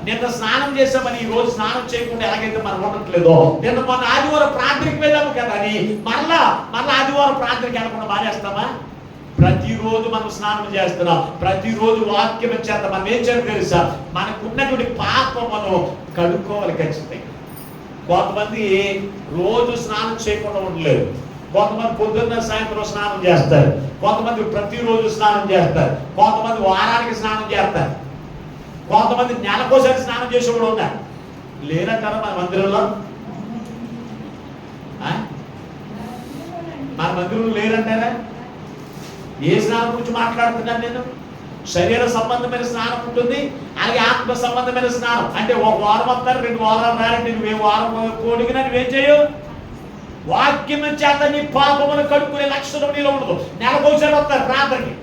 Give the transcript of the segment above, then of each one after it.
నిన్న స్నానం చేసామని ఈ రోజు స్నానం చేయకుండా ఎలాగైతే మనం ఉండట్లేదో, నిన్న మొన్న ఆదివారం ప్రార్థనకి వెళ్ళాము కదా అని మళ్ళా ఆదివారం ప్రార్థనకి వెళ్ళకుండా మానేస్తామా? ప్రతిరోజు మనం స్నానం చేస్తున్నాం, ప్రతిరోజు వాక్యం చేద్దాం. మనం ఏం చేయాలి తెలుసా? మనకున్నటువంటి పాపమును కడుక్కోవాలి ఖచ్చితంగా. కొంతమంది రోజు స్నానం చేయకుండా ఉండలేరు, కొంతమంది పొద్దున్న సాయంత్రం స్నానం చేస్తారు, కొంతమంది ప్రతిరోజు స్నానం చేస్తారు, కొంతమంది వారానికి స్నానం చేస్తారు, కొంతమంది నెలకోసారి స్నానం చేసి కూడా ఉన్నారు. లేరంటారా మన మందిరంలో? మన మందిరంలో లేరంటారా? ఏ స్నానం గురించి మాట్లాడుతున్నాను నేను? శరీర సంబంధమైన స్నానం ఉంటుంది, అలాగే ఆత్మ సంబంధమైన స్నానం. అంటే ఒక వారం వస్తారు, 2 వారాలు రాయండి, నువ్వే వారం కోడిగినా నువ్వేం చేయవు? వాక్యం చేత నీ పాపమును కడుక్కునే లక్షణం నీలో ఉండదు. నెలకోసారి వస్తారు ప్రార్థనకి,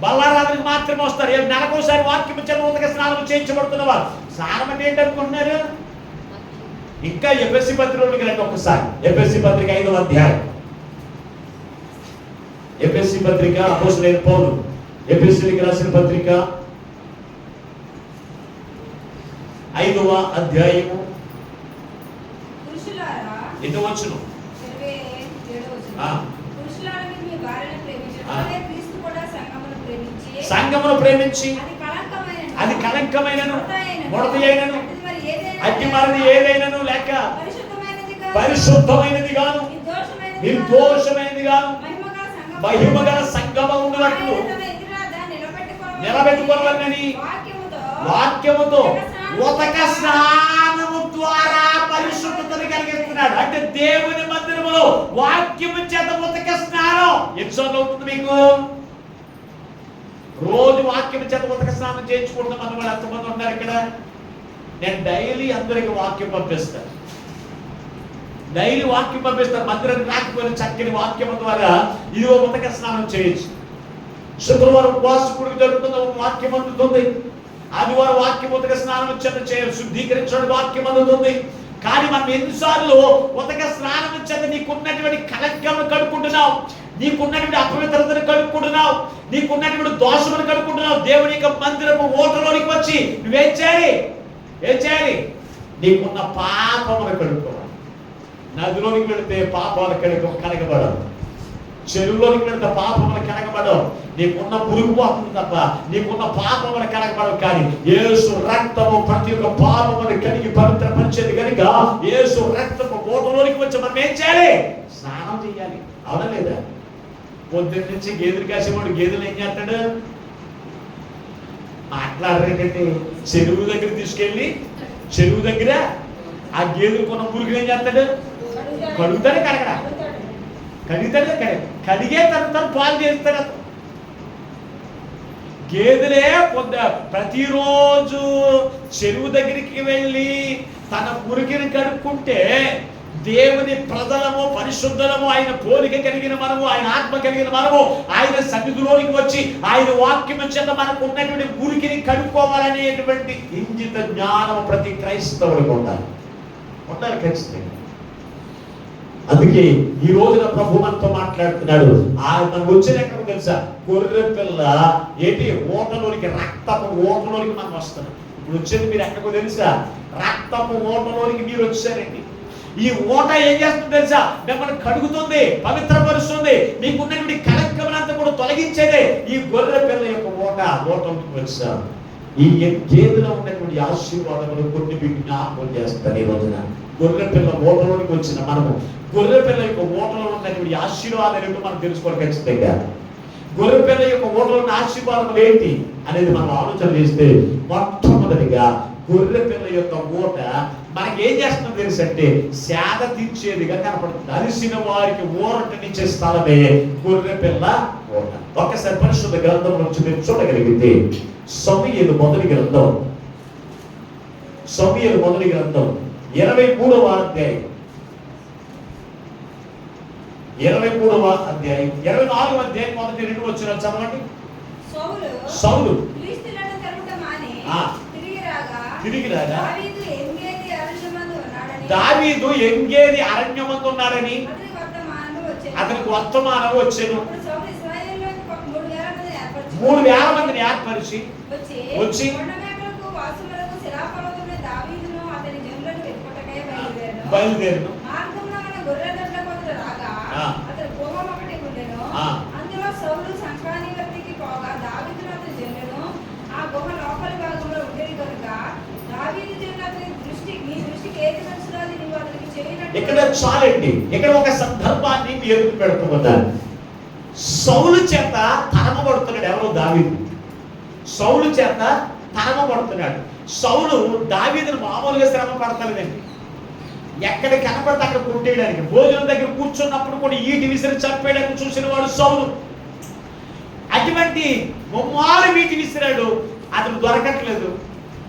బల్లారాధనకి మాత్రమే వస్తారు. నెలకోసారి వాక్యం చేత ఉదక స్నానం చేయించబడుతున్న వారు. స్నానం అంటే ఏంటనుకుంటున్నారు? ఇంకా ఎఫెసీ పత్రికలోకి రండి ఒకసారి. ఎఫెసీ పత్రిక 5వ అధ్యాయం. ఎఫెసీ పత్రిక అపోస్తలుడైన పౌలు ఎఫెసీయులకు రాసిన పత్రిక 5వ అధ్యాయము 8వ వచనం. సంఘమును ప్రేమించి అది కళంకమైనను ముడత అయినను అగ్గి మరది ఏదైనను లేక పరిశుద్ధమైనది గాను నిర్దోషమైనది గాను మహిమగల సంగమ ఉన్నట్లు నిలబెట్టుకోవాలని వాక్యముతో ఉదక స్నానము ద్వారా పరిశుద్ధతను కలిగిస్తున్నాడు. అంటే దేవుని మందిరములో వాక్యము చేత ఉదక స్నానం ఎన్నిసార్లు అవుతుంది మీకు? రోజు వాక్యం చేత ఉదక స్నానం చేయించుకుంటున్నాం మన వాళ్ళు ఎంతమంది ఉన్నారు ఇక్కడ? నేను డైలీ అందరికి వాక్యం పంపిస్తాను, డైలీ వాక్యం పంపిస్తాను. మందిరానికి రాకపోయిన చక్కని వాక్యం ద్వారా ఇదిగో ఉదక స్నానం చేయొచ్చు. శుక్రవారం ఉపవాసకుడికి జరుగుతున్న వాక్యం అందుతుంది, ఆదివారం వాక్యం ఉదక స్నానం చేత చేయాలి, శుద్ధీకరించడం వాక్యం అందుతుంది. కానీ మనం ఎన్నిసార్లు ఉదక స్నానం చేత నీకున్నటువంటి కళంకమును కడుక్కుంటున్నావు, నీకున్నటువంటి అపవిత్రతను కడుక్కుంటున్నావు, నీకున్నటువంటి దోషమును కడుక్కుంటున్నావు. దేవుని యొక్క మందిరపు ఓటలోనికి వచ్చి నువ్వేం చేయాలి? ఏం చేయాలి? నీకున్న పాపమును కడుక్కోవాలి. నదిలోనికి వెళితే పాపాలు కడగబడవు, చెరువులోనికి వెళితే పాపములు కడగబడవు. నీకున్న పురుగు పోతుంది తప్ప నీకున్న పాపములు కడగబడవు. కానీ యేసు రక్తము ప్రతి ఒక్క పాపమును కడిగి పవిత్రపరిచేది కనుక యేసు రక్తము ఓటలోనికి వచ్చి మనం ఏం చేయాలి? స్నానం చేయాలి. అవునా లేదా? పొద్దున్న నుంచి గేదెలు కాసేవాడు గేదెలు ఏం చేస్తాడు? మాట్లాడరేంటంటే చెరువు దగ్గర తీసుకెళ్ళి చెరువు దగ్గర ఆ గేదెలు కొన్న పురుగులు ఏం చేస్తాడు? కడుగుతాడే కడగడా? కడిగితాడే కడిగే తను పాలు చేస్తాడు. గేదెలే ప్రతిరోజు చెరువు దగ్గరికి వెళ్ళి తన పురికిని కడుక్కుంటే దేవుని ప్రజలము పరిశుద్ధులము, ఆయన పోలిక కలిగిన మనము, ఆయన ఆత్మ కలిగిన మనము ఆయన సన్నిధిలోనికి వచ్చి ఆయన వాక్యం చేత మనకు ఉన్నటువంటి మురికిని కడుక్కోవాలనేటువంటి ఇంజిత జ్ఞానం ప్రతి క్రైస్తవుడికి ఉండాలి ఖచ్చితంగా. అందుకే ఈ రోజున ప్రభు మనతో మాట్లాడుతున్నాడు. మనం వచ్చిన ఎక్కడ తెలుసా? గొర్రె పిల్ల ఏంటి? ఓటలోనికి, రక్తపు ఓటలోనికి మనం వస్తున్నాం. ఇప్పుడు వచ్చేది మీరు ఎక్కడికో తెలుసా? రక్తపు ఓటలోనికి మీరు వచ్చారండి. ఈ ఓట ఏం చేస్తుంది తెలుసా? మిమ్మల్ని కడుగుతుంది, పవిత్రపరుస్తుంది, మీకున్నటువంటి కళంకమునంతా కూడా తొలగించేదే ఈ గొర్రె పిల్ల యొక్క ఓటలోకి వచ్చా. ఈ గేదెలో ఉన్నటువంటి ఆశీర్వాదములు కొన్ని జ్ఞాపకం చేస్తారు. ఈ రోజున గొర్రె పిల్ల ఓటలోనికి వచ్చిన మనము గొర్రె పిల్ల యొక్క ఓటలో ఉన్నటువంటి ఆశీర్వాదాలు ఏంటో మనం తెలుసుకోవాలి ఖచ్చితంగా. గొర్రె పిల్ల యొక్క ఓటలో ఉన్న ఆశీర్వాదములు ఏంటి అనేది మనం ఆలోచన చేస్తే, మొట్టమొదటిగా గొర్రె పిల్ల యొక్క ఓట మనకి ఏం చేస్తుందో తెలుసు అంటే సేద తీర్చేదిగా కనపడుతుంది. అలిసిన వారికి ఊరటనిచ్చే స్థలమే గొర్రె పిల్ల ఓట. ఒక్కసారి పరిశుద్ధ గ్రంథం నుంచి మీరు చూడగలిగితే సమూయేలు మొదటి గ్రంథం 23వ అధ్యాయం 24వ అధ్యాయం మొదటి 2 వచనాలు చదవండి. సౌలు తిరిగి రాగా దావీదు ఎంగేది అరణ్యమందు ఉన్నాడని అతనికి వర్తమానం వచ్చాను. 3,000 మందిని ఏర్పరిచి వచ్చి బయలుదేరను. అందులో సౌలు సంక్రాంతి వద్దకు పోగా దావీదును అతని జనులను ఆ గుహ లోపలి భాగంలో ఉండేది కనుక దావీదు జనులు అతని దృష్టికి ఏది మంచిదో అది నీవు అతనికి చేయనట్టు. ఇక్కడ చాలండి. ఇక్కడ ఒక సందర్భాన్ని మీ ఎదురు పెడుతున్నారు. సౌలు చేత తరమబడుతున్నాడు ఎవరో దావీదు. సౌలు చేత తరమబడుతున్నాడు. సౌలు దావీదును మామూలుగా శ్రమ పడతలేదండి. ఎక్కడ కనపడితే అక్కడ కొట్టేయడానికి, భోజనం దగ్గర కూర్చున్నప్పుడు కూడా ఈటి విసిరి చంపేయడానికి చూసిన వాడు సౌలు. అటువంటి ముమ్మారు వీటి విసిరాడు, అతను దొరకట్లేదు.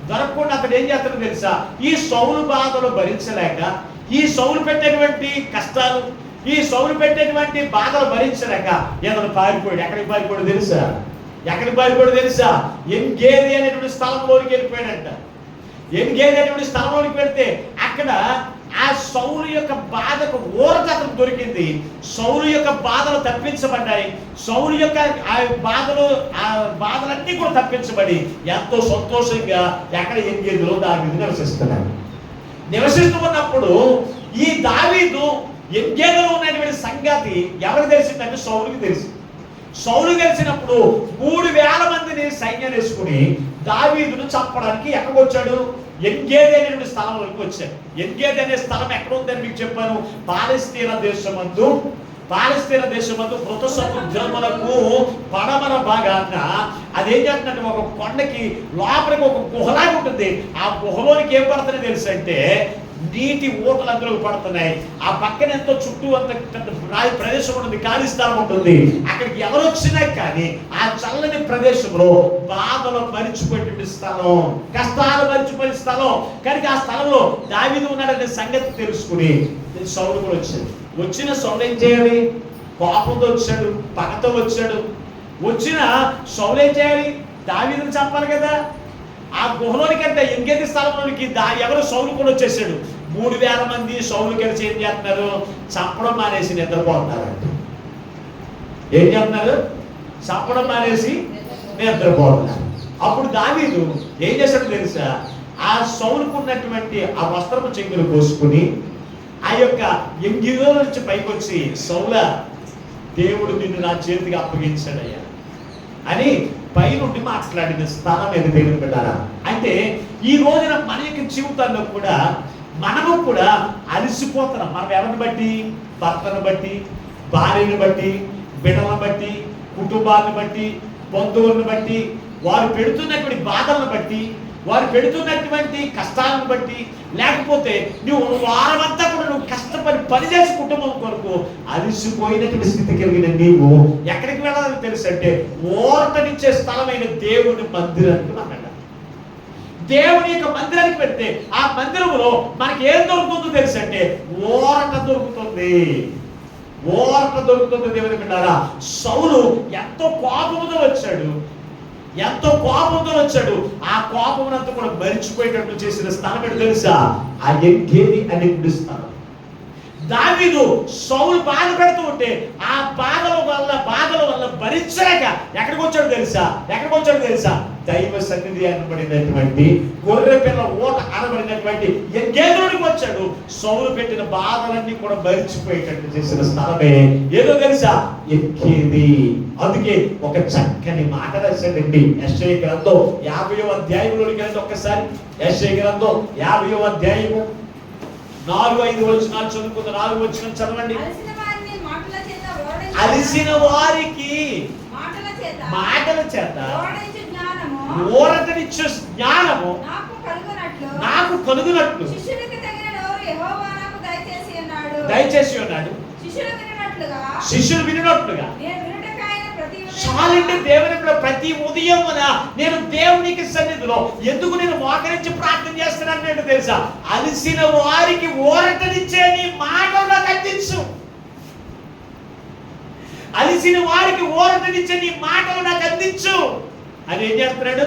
దొరకకుండా అతను ఏం చేస్తాడో తెలుసా? ఈ సౌలు బాధలు భరించలేక, ఈ సౌలు పెట్టేటువంటి కష్టాలు, ఈ సౌలు పెట్టేటువంటి బాధలు భరించలేక ఇతను పారిపోయాడు. ఎక్కడికి పారిపోయాడు తెలుసా? ఎక్కడికి పారిపోయాడు తెలుసా? ఎంగేది అనేటువంటి స్థలంలోనికి వెళ్ళిపోయాడంట. ఎంగేది అనేటువంటి స్థలంలోనికి వెళ్తే అక్కడ ఆ సౌలు యొక్క బాధకు ఊరట అతను దొరికింది. సౌలు యొక్క బాధలు తప్పించబడ్డాయి. సౌలు యొక్క ఆ బాధలన్నీ కూడా తప్పించబడి ఎంతో సంతోషంగా ఎక్కడ ఎంగేదిలో దావీదు నివసిస్తున్నాడు. నివసిస్తూ ఉన్నప్పుడు ఈ దావీదు ఎంగేదిలో ఉన్నటువంటి సంగతి ఎవరికి తెలిసిందంటే సౌలుకి తెలిసింది. సౌలు తెలిసినప్పుడు 3000 మందిని సైన్యం వేసుకుని దావీదును చంపడానికి ఎక్కడికి వచ్చాడు? ఎంగేది అనేటువంటి స్థలంలోకి వచ్చాడు. ఎంగేది అనే స్థలం ఎక్కడ ఉందని మీకు చెప్పాను. పాలస్తీనా దేశమందు మృత సముద్రములకు పడమర భాగాన అదేం చేస్తుందంటే ఒక కొండకి లోపలికి ఒక గుహలాగా ఉంటుంది. ఆ గుహలోనికి ఏం పడుతుందో తెలుసు అంటే నీటి ఊటలు అందులో పడుతున్నాయి. ఆ పక్కన ఎంతో చుట్టూ అంత రాయి ప్రదేశం ఉంటుంది, ఖాళీ స్థలం ఉంటుంది. అక్కడికి ఎవరు వచ్చినా కానీ ఆ చల్లని ప్రదేశంలో బాధలు మరిచిపోయేటువంటి స్థలం, కష్టాలు మరిచిపోయే స్థలం. కనుక ఆ స్థలంలో దావీదు ఉన్నాడనే సంగతి తెలుసుకుని సౌలు కూడా వచ్చాడు. వచ్చిన సౌలు ఏం చేయాలి? కోపంతో వచ్చాడు, పగతో వచ్చాడు. వచ్చిన సౌలు ఏం చేయాలి? దావీదును చంపాలి కదా. ఆ గుహలోనికి అంటే ఎంగేది స్థలంలోనికి ఎవరు సౌలు కూడా వచ్చేసాడు. 3000 మంది సౌలు కలిసి ఏం చేస్తున్నారు? చంపడం మానేసి నిద్రపోతున్నారంట. ఏం చేస్తున్నారు? చంపడం మానేసి నిద్రపోతున్నారు. అప్పుడు దావీదు ఏం చేశాడో తెలుసా? ఆ సౌలుకు ఉన్నటువంటి ఆ వస్త్రపు చెంగులు కోసుకుని ఆ యొక్క ఎంగిలో నుంచి పైకి వచ్చి, సౌలా, దేవుడు నిన్ను నా చేతికి అప్పగించాడయ్యా అని పైనుండి మాట్లాడిన స్థానం ఏది దేవుని పెట్టారా? అంటే ఈ రోజున మన యొక్క జీవితాల్లో కూడా మనము కూడా అలసిపోతున్నాం. మనం ఎవరిని బట్టి? భర్తను బట్టి, భార్యను బట్టి, బిడ్డలను బట్టి, కుటుంబాన్ని బట్టి, బంధువులను బట్టి, వారు పెడుతున్నటువంటి బాధలను బట్టి, వారు పెడుతున్నటువంటి కష్టాలను బట్టి, లేకపోతే నువ్వు వారమంతా కూడా నువ్వు కష్టపడి పనిచేసి కుటుంబం కొరకు అలసిపోయినటువంటి స్థితి కలిగిన నీవు ఎక్కడికి వెళ్ళాలని తెలుసు అంటే ఓరటనిచ్చే స్థలమైన దేవుని మందిరానికి మనం వెళ్ళాలి. దేవుని యొక్క మందిరానికి పెడితే ఆ మందిరంలో మనకి ఏం దొరుకుతుందో తెలుసు అంటే ఓరట దొరుకుతుంది. ఓరట దొరుకుతుంది. దేవుని బిడ్డారా, సౌలు ఎంతో కోపంతో వచ్చాడు. ఆ కోపమునంతా కూడా మరిచిపోయేటట్లు చేసిన స్థలం ఏంటో తెలుసా? ఆ ఎంగేది అనేటువంటి స్థలం. దావీదు సౌలు బాధ పెడుతూ ఉంటే ఆ బాధల వల్ల భరించలేక ఎక్కడికి వచ్చాడు తెలుసా? దైవ సన్నిధి అనబడినటువంటి గొర్రె పిల్ల ఓట అనబడినటువంటి ఎంగేదిలోనికి వచ్చాడు. సౌలు పెట్టిన బాధలన్నీ కూడా భరించిపోయేటట్టు చేసిన స్థలమే ఏదో తెలుసా? ఎంగేది. అందుకే ఒక చక్కని మాట రాశాడండి యెషయా గ్రంథం 50వ అధ్యాయంలోనికి వెళ్ళి ఒక్కసారి. యెషయా గ్రంథం 50వ అధ్యాయము 4-5 వచనాలు చదువుకుందాం. 4 వచనం చదవండి. అలసిన వారికి మాటల చేత ఓరటనిచ్చే జ్ఞానము నాకు కలుగునట్లు దయచేసి ఉన్నాడు. శిష్యులు వినున్నట్లుగా చాలండి. దేవుని ప్రతి ఉదయం నేను దేవునికి సన్నిధిలో ఎందుకు నేను మోకరించి ప్రార్థన చేస్తున్నాను తెలుసా? అలసిన వారికి ఓరటనిచ్చే నీ మాటలు నాకు అందించు. అలసిన వారికి ఓరటనిచ్చే నీ మాటలు నాకు అందించు అని ఏం చేస్తున్నాడు?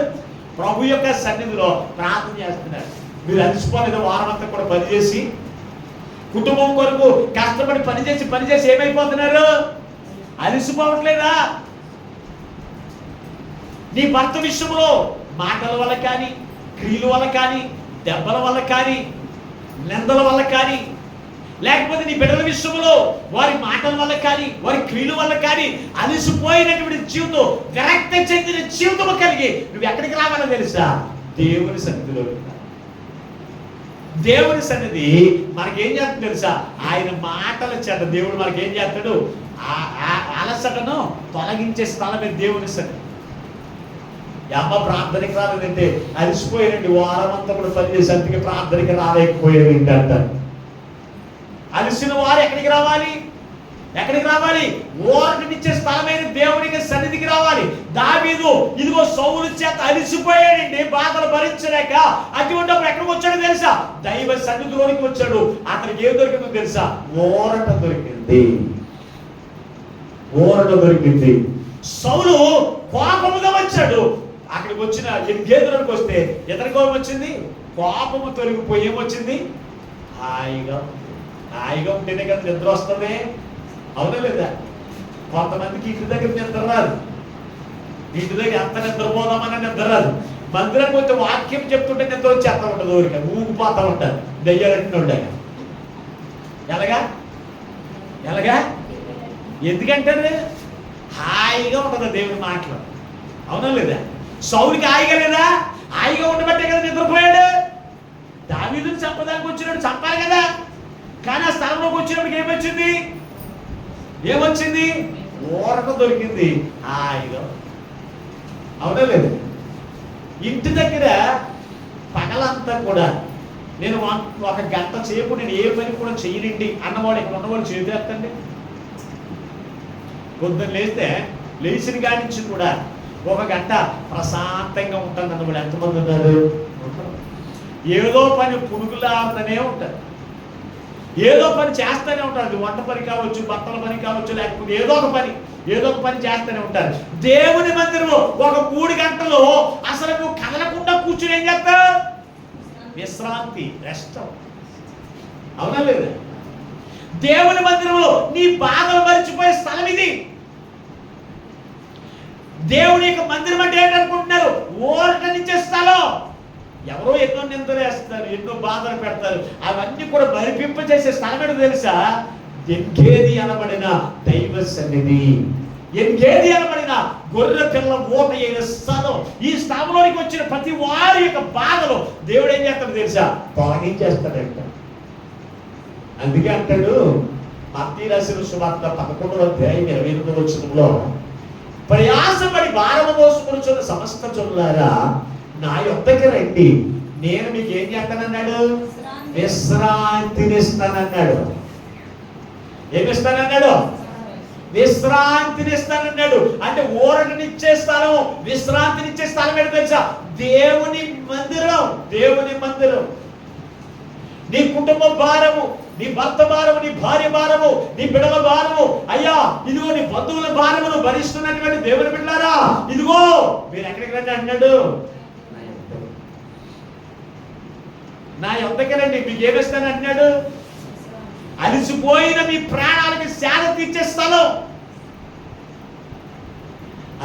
ప్రభు యొక్క సన్నిధిలో ప్రార్థన చేస్తున్నాడు. మీరు అలసిపోలేదు? వారమంతా కూడా పనిచేసి కుటుంబం కొరకు కష్టపడి పనిచేసి ఏమైపోతున్నారు? అలసిపోవట్లేదా? నీ భర్త విషయంలో మాటల వల్ల కానీ, క్రియల వల్ల కానీ, దెబ్బల వల్ల కానీ, నిందల వల్ల కానీ, లేకపోతే నీ బిడ్డల విషయంలో వారి మాటల వల్ల కానీ వారి క్రియల వల్ల కానీ అలసిపోయినటువంటి జీవితం, విరక్తి చెందిన జీవితం కలిగి నువ్వు ఎక్కడికి రావాలో తెలుసా? దేవుని సన్నిధిలో. దేవుని సన్నిధి మనకేం చేస్తుంది తెలుసా? ఆయన మాటల చేత దేవుడు మనకేం చేస్తాడు? అలసటను తొలగించే స్థలమే దేవుని సన్నిధి. అమ్మ ప్రార్థనకి రాలేదంటే అలసిపోయారండి, వారం అంతా కూడా పనిచేసి అందుకే ప్రార్థనకి రాలేకపోయారు అంటారు. అలసిన వారు ఎక్కడికి రావాలి? ఎక్కడికి రావాలి? ఓరటనిచ్చే స్థలమైన దేవునికి సన్నిధికి రావాలి. దావీదు ఇదిగో సౌలు చేత అలిసిపోయాడండి, బాధలు భరించలేక. అటువంటిప్పుడు ఎక్కడికి వచ్చాడో తెలుసా? దైవ సన్నిధిలోనికి వచ్చాడు. అతనికి ఏం దొరికిందో తెలుసా? ఓరట దొరికింది. ఓరట దొరికింది. సౌలు కోపముగా వచ్చాడు. అక్కడికి వచ్చిన 8 గేదెలకు వస్తే ఇతని కోపం వచ్చింది, కోపము తొలగిపోయి ఏమొచ్చింది? హాయిగా. హాయిగా ఉంటేనే కదా నిద్ర వస్తుంది, అవునా లేదా? కొంతమందికి ఇంటి దగ్గర నిద్ర రాదు. ఇంటి దగ్గర ఎంత నిద్రపోదామని నిద్ర రాదు. మందిరానికి వచ్చే వాక్యం చెప్తుంటే నిద్ర వచ్చి ఎత్త ఉంటుంది, ఊరిక ఊగిపోతా ఉంటారు దెయ్యాలంటే ఉండగా. ఎలాగా ఎలాగా ఎందుకంటారు? హాయిగా ఉంటుంది దేవుని మాటలు, అవునా లేదా? సౌలుకి హాయిగా లేదా? హాయిగా ఉండబట్టే కదా నిద్రపోయాడు. దావీదుని చంపడానికి వచ్చినప్పుడు చంపాలి కదా. కానీ ఆ స్థలంలోకి వచ్చినప్పుడు ఏమొచ్చింది? ఏమొచ్చింది? ఊరట దొరికింది, హాయిగా, అవునా లేదు? ఇంటి దగ్గర పగలంతా కూడా నేను 1 గంట సేపు నేను ఏ పని కూడా చేయనండి అన్నవాడు ఇక్కడ ఉన్నవాడు చేసేస్తండి. పొద్దున్న లేచిన కాడి నుంచి కూడా 1 గంట ప్రశాంతంగా ఉంటాను అన్నవాడు ఎంతమంది ఉన్నారు? ఏదో పని పురుగులాడుతూనే ఉంటారు, ఏదో పని చేస్తూనే ఉంటారు. అది వంట పని కావచ్చు, బట్టల పని కావచ్చు, లేకపోతే ఏదో ఒక పని చేస్తూనే ఉంటారు. దేవుని మందిరంలో 3 గంటలు అసలు నువ్వు కదలకుండా కూర్చుని ఏం చేస్తావు? విశ్రాంతి, రెస్ట్, అవునా లేదా? దేవుని మందిరంలో నీ బాధలు మరిచిపోయే స్థలం ఇది. దేవుని యొక్క మందిరం అంటే ఏంటనుకుంటున్నారు? ఓరటనిచ్చే స్థలం. ఎవరో ఎన్నో నిందలు వేస్తారు, ఎన్నో బాధలు పెడతారు, అవన్నీ కూడా మరిపింప చేసే స్థలం ఏంటో తెలుసా? ఎన్గేది అనబడిన దైవ సన్నిధి, ఎన్గేది అనబడిన గొర్రె పిల్ల ఓట అయిన స్థలం. ఈ స్థలంలోనికి వచ్చిన ప్రతి వారి యొక్క బాధలు దేవుడు ఏం చేస్తాడు తెలుసా? తొలగించేస్తాడంట. అందుకే అంటాడు మత్తయి రాసిన సువార్త 11వ అధ్యాయం 28వ వచనంలో, ప్రయాసపడి భారము మోసుకొనుచున్న సమస్త జనులారా నా యొద్దకి రండి, నేను మీకు ఏం చేస్తానన్నాడు? విశ్రాంతినిస్తానన్నాడు. ఏమిస్తానన్నాడు? విశ్రాంతినిస్తానన్నాడు. అంటే ఊరటనిచ్చే స్థలం, విశ్రాంతినిచ్చే స్థలం ఏంటో తెలుసా? దేవుని మందిరం. దేవుని మందిరం. నీ కుటుంబ భారము, నీ భర్త భారము, నీ భార్య భారము, నీ బిడ్డల భారము, అయ్యా ఇదిగో నీ బంధువుల భారమును భరిస్తున్నటువంటి దేవుని బిడ్డలారా, ఇదిగో మీరు ఎక్కడికి రండి అన్నాడు? నా యొద్దకి రండి, మీకు ఏమిస్తాను అంటున్నాడు? అలిసిపోయిన మీ ప్రాణాలకి సేద తీర్చే స్థలం.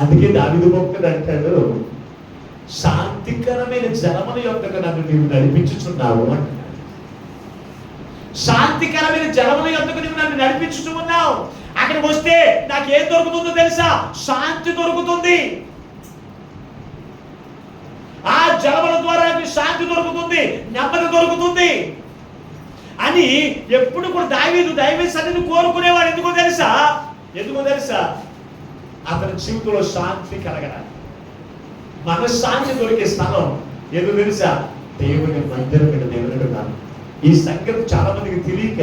అందుకే దావీదు భక్తుడు అంటాడు, శాంతికరమైన జలముల యొద్దకు నన్ను నీవు నడిపించుచున్నావు అంటున్నాడు. శాంతికరమైన జలముల యొద్దకు నీవు నన్ను నడిపించుచున్నావు. అక్కడికి వస్తే నాకు ఏం దొరుకుతుందో తెలుసా? శాంతి దొరుకుతుంది. ఆ జలముల ద్వారా శాంతి దొరుకుతుంది, నెమ్మది దొరుకుతుంది అని ఎప్పుడు కూడా దావీదు దైవ సన్నిధిని కోరుకునేవాడు. ఎందుకో తెలుసా? అతని జీవితంలో శాంతి కలగడానికి, మనశ్శాంతి దొరికే స్థలం ఎందుకు తెలుసా? దేవుని మందిరం మీద దేవుడు ఉన్నారు. ఈ సంగతి చాలా మందికి తెలియక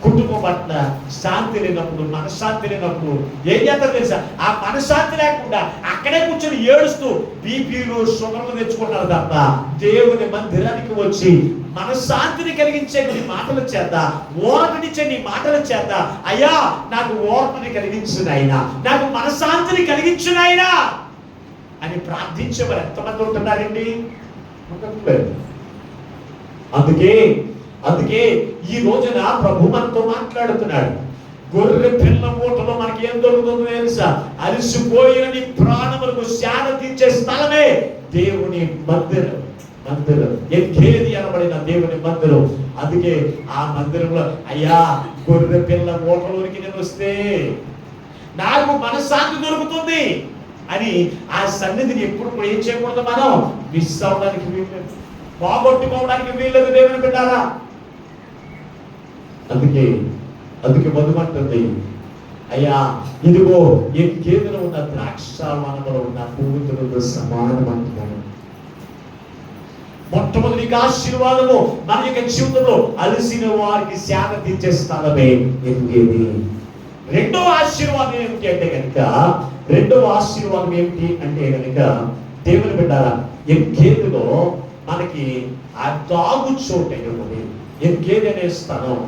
కుటుంబం పట్ల శాంతి లేనప్పుడు, మనశ్శాంతి లేనప్పుడు ఏం చేస్తారు తెలుసా? ఆ మనశ్శాంతి లేకుండా అక్కడే కూర్చొని ఏడుస్తూ బీపీలు షుగర్లు తెచ్చుకుంటారు తప్ప దేవుని మందిరానికి వచ్చి మనశ్శాంతిని కలిగించే నీ మాటల చేత, ఓరటనిచ్చే నీ మాటల చేత, అయ్యా నాకు ఓరటని కలిగించునైనా, నాకు మనశ్శాంతిని కలిగించునైనా అని ప్రార్థించేవారు ఎంతమంది ఉంటున్నారండి? అందుకే ఈ రోజున ప్రభు మనతో మాట్లాడుతున్నాడు. గొర్రె పిల్ల మూటలో మనకి ఏం దొరుకుతుందో తెలుసా? అలసిపోయిన నీ ప్రాణములకు శాంతి తీర్చే స్థలమే దేవుని మందిరం. మందిరం, ఎన్గేది అనబడిన దేవుని మందిరం. అందుకే ఆ మందిరంలో అయ్యా గొర్రె పిల్ల ఓటలోనికి నేను వస్తే నాకు మనశ్శాంతి దొరుకుతుంది అని ఆ సన్నిధిని ఎప్పుడు కూడా ఏం చేయకూడదు, మనం మిస్ అవడానికి వీల్లేదు, పోగొట్టుకోవడానికి వీల్లేదు దేవుని బిడ్డారా. అందుకే మధుమంటుంది, అయ్యా ఇదిగో ఎన్గేదిలో ఉన్న ద్రాక్ష వనములో ఉన్న పువ్వులతో సమానం అంటున్నాను. మొట్టమొదటి ఆశీర్వాదము మన యొక్క జీవితంలో అలసిన వారికి సేద తీర్చే స్థలమే ఎన్గేది. రెండవ ఆశీర్వాదం ఏమిటి అంటే గనుక దేవుని బిడ్డారా, ఎన్గేదిలో మనకి ఆ దాగు చోటు ఉన్నది. ఎన్గేది అనే స్థలం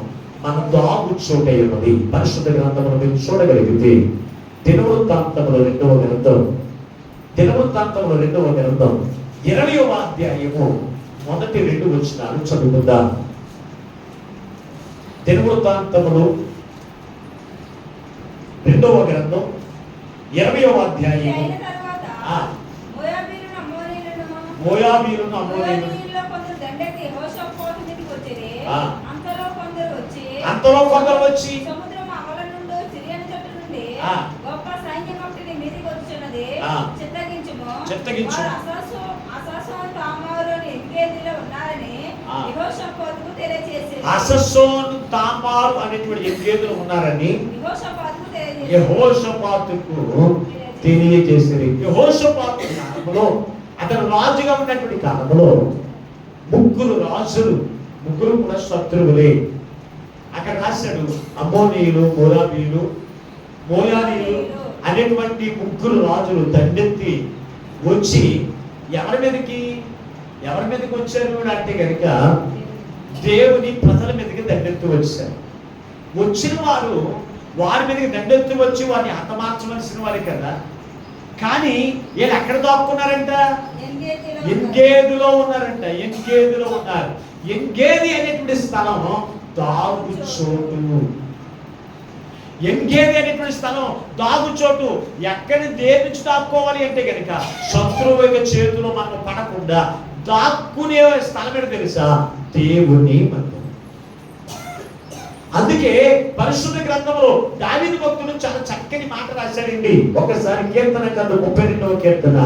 మన దాగు చోటు ఉన్నది. పరిశుద్ధ గ్రంథంలో మీరు చూడగలిగితే దినవృత్తాంతంలో రెండవ గ్రంథం 20వ అధ్యాయము మొదటి 2 వచనాలు చదువుకుందాం. దినవృత్తాంతములు 2వ గ్రంథం 20వ అధ్యాయము. మోయాబీయులను అమ్మోనీయులను అంతలో కొందరు వచ్చి చిత్తగించు అసస్సోను తామారు అనేటువంటి ఎన్గేదులు ఉన్నారని యెహోషాపాతుకు తెలియజేసేది. యెహోషాపాతు కాలంలో, అతను రాజుగా ఉన్నటువంటి కాలంలో ముగ్గురు రాజులు, ముగ్గురు కూడా శత్రువులే. అక్కడ రాశాడు అమ్మోనీయులు, మోయాబీయులు అనేటువంటి ముగ్గురు రాజులు దండెత్తి వచ్చి ఎవరి మీదకి వచ్చారు అంటే కనుక దేవుని ప్రజల మీదకి దండెత్తి వచ్చారు. వచ్చిన వారి మీదకి దండెత్తి వచ్చి వారిని హతమార్చవలసిన వారే కదా. కానీ వీళ్ళు ఎక్కడ దాక్కున్నారంట? ఎన్గేదిలో ఉన్నారంట. ఎన్గేదిలో ఉన్నారు. ఎన్గేది అనేటువంటి స్థలం దాగు చోటు. ఎన్గేది అనేటువంటి స్థలం దాగు చోటు. ఎక్కడ దేని నుంచి దాక్కోవాలి అంటే కనుక శత్రువు యొక్క చేతిలో మనం పడకుండా దాక్కునే స్థలం ఏంటో తెలుసా? దేవుని మందిరం. అందుకే పరిశుద్ధ గ్రంథంలో దావీదు భక్తుడు చాలా చక్కని మాట రాశాడండి. ఒకసారి కీర్తన గ్రంథం 32వ కీర్తన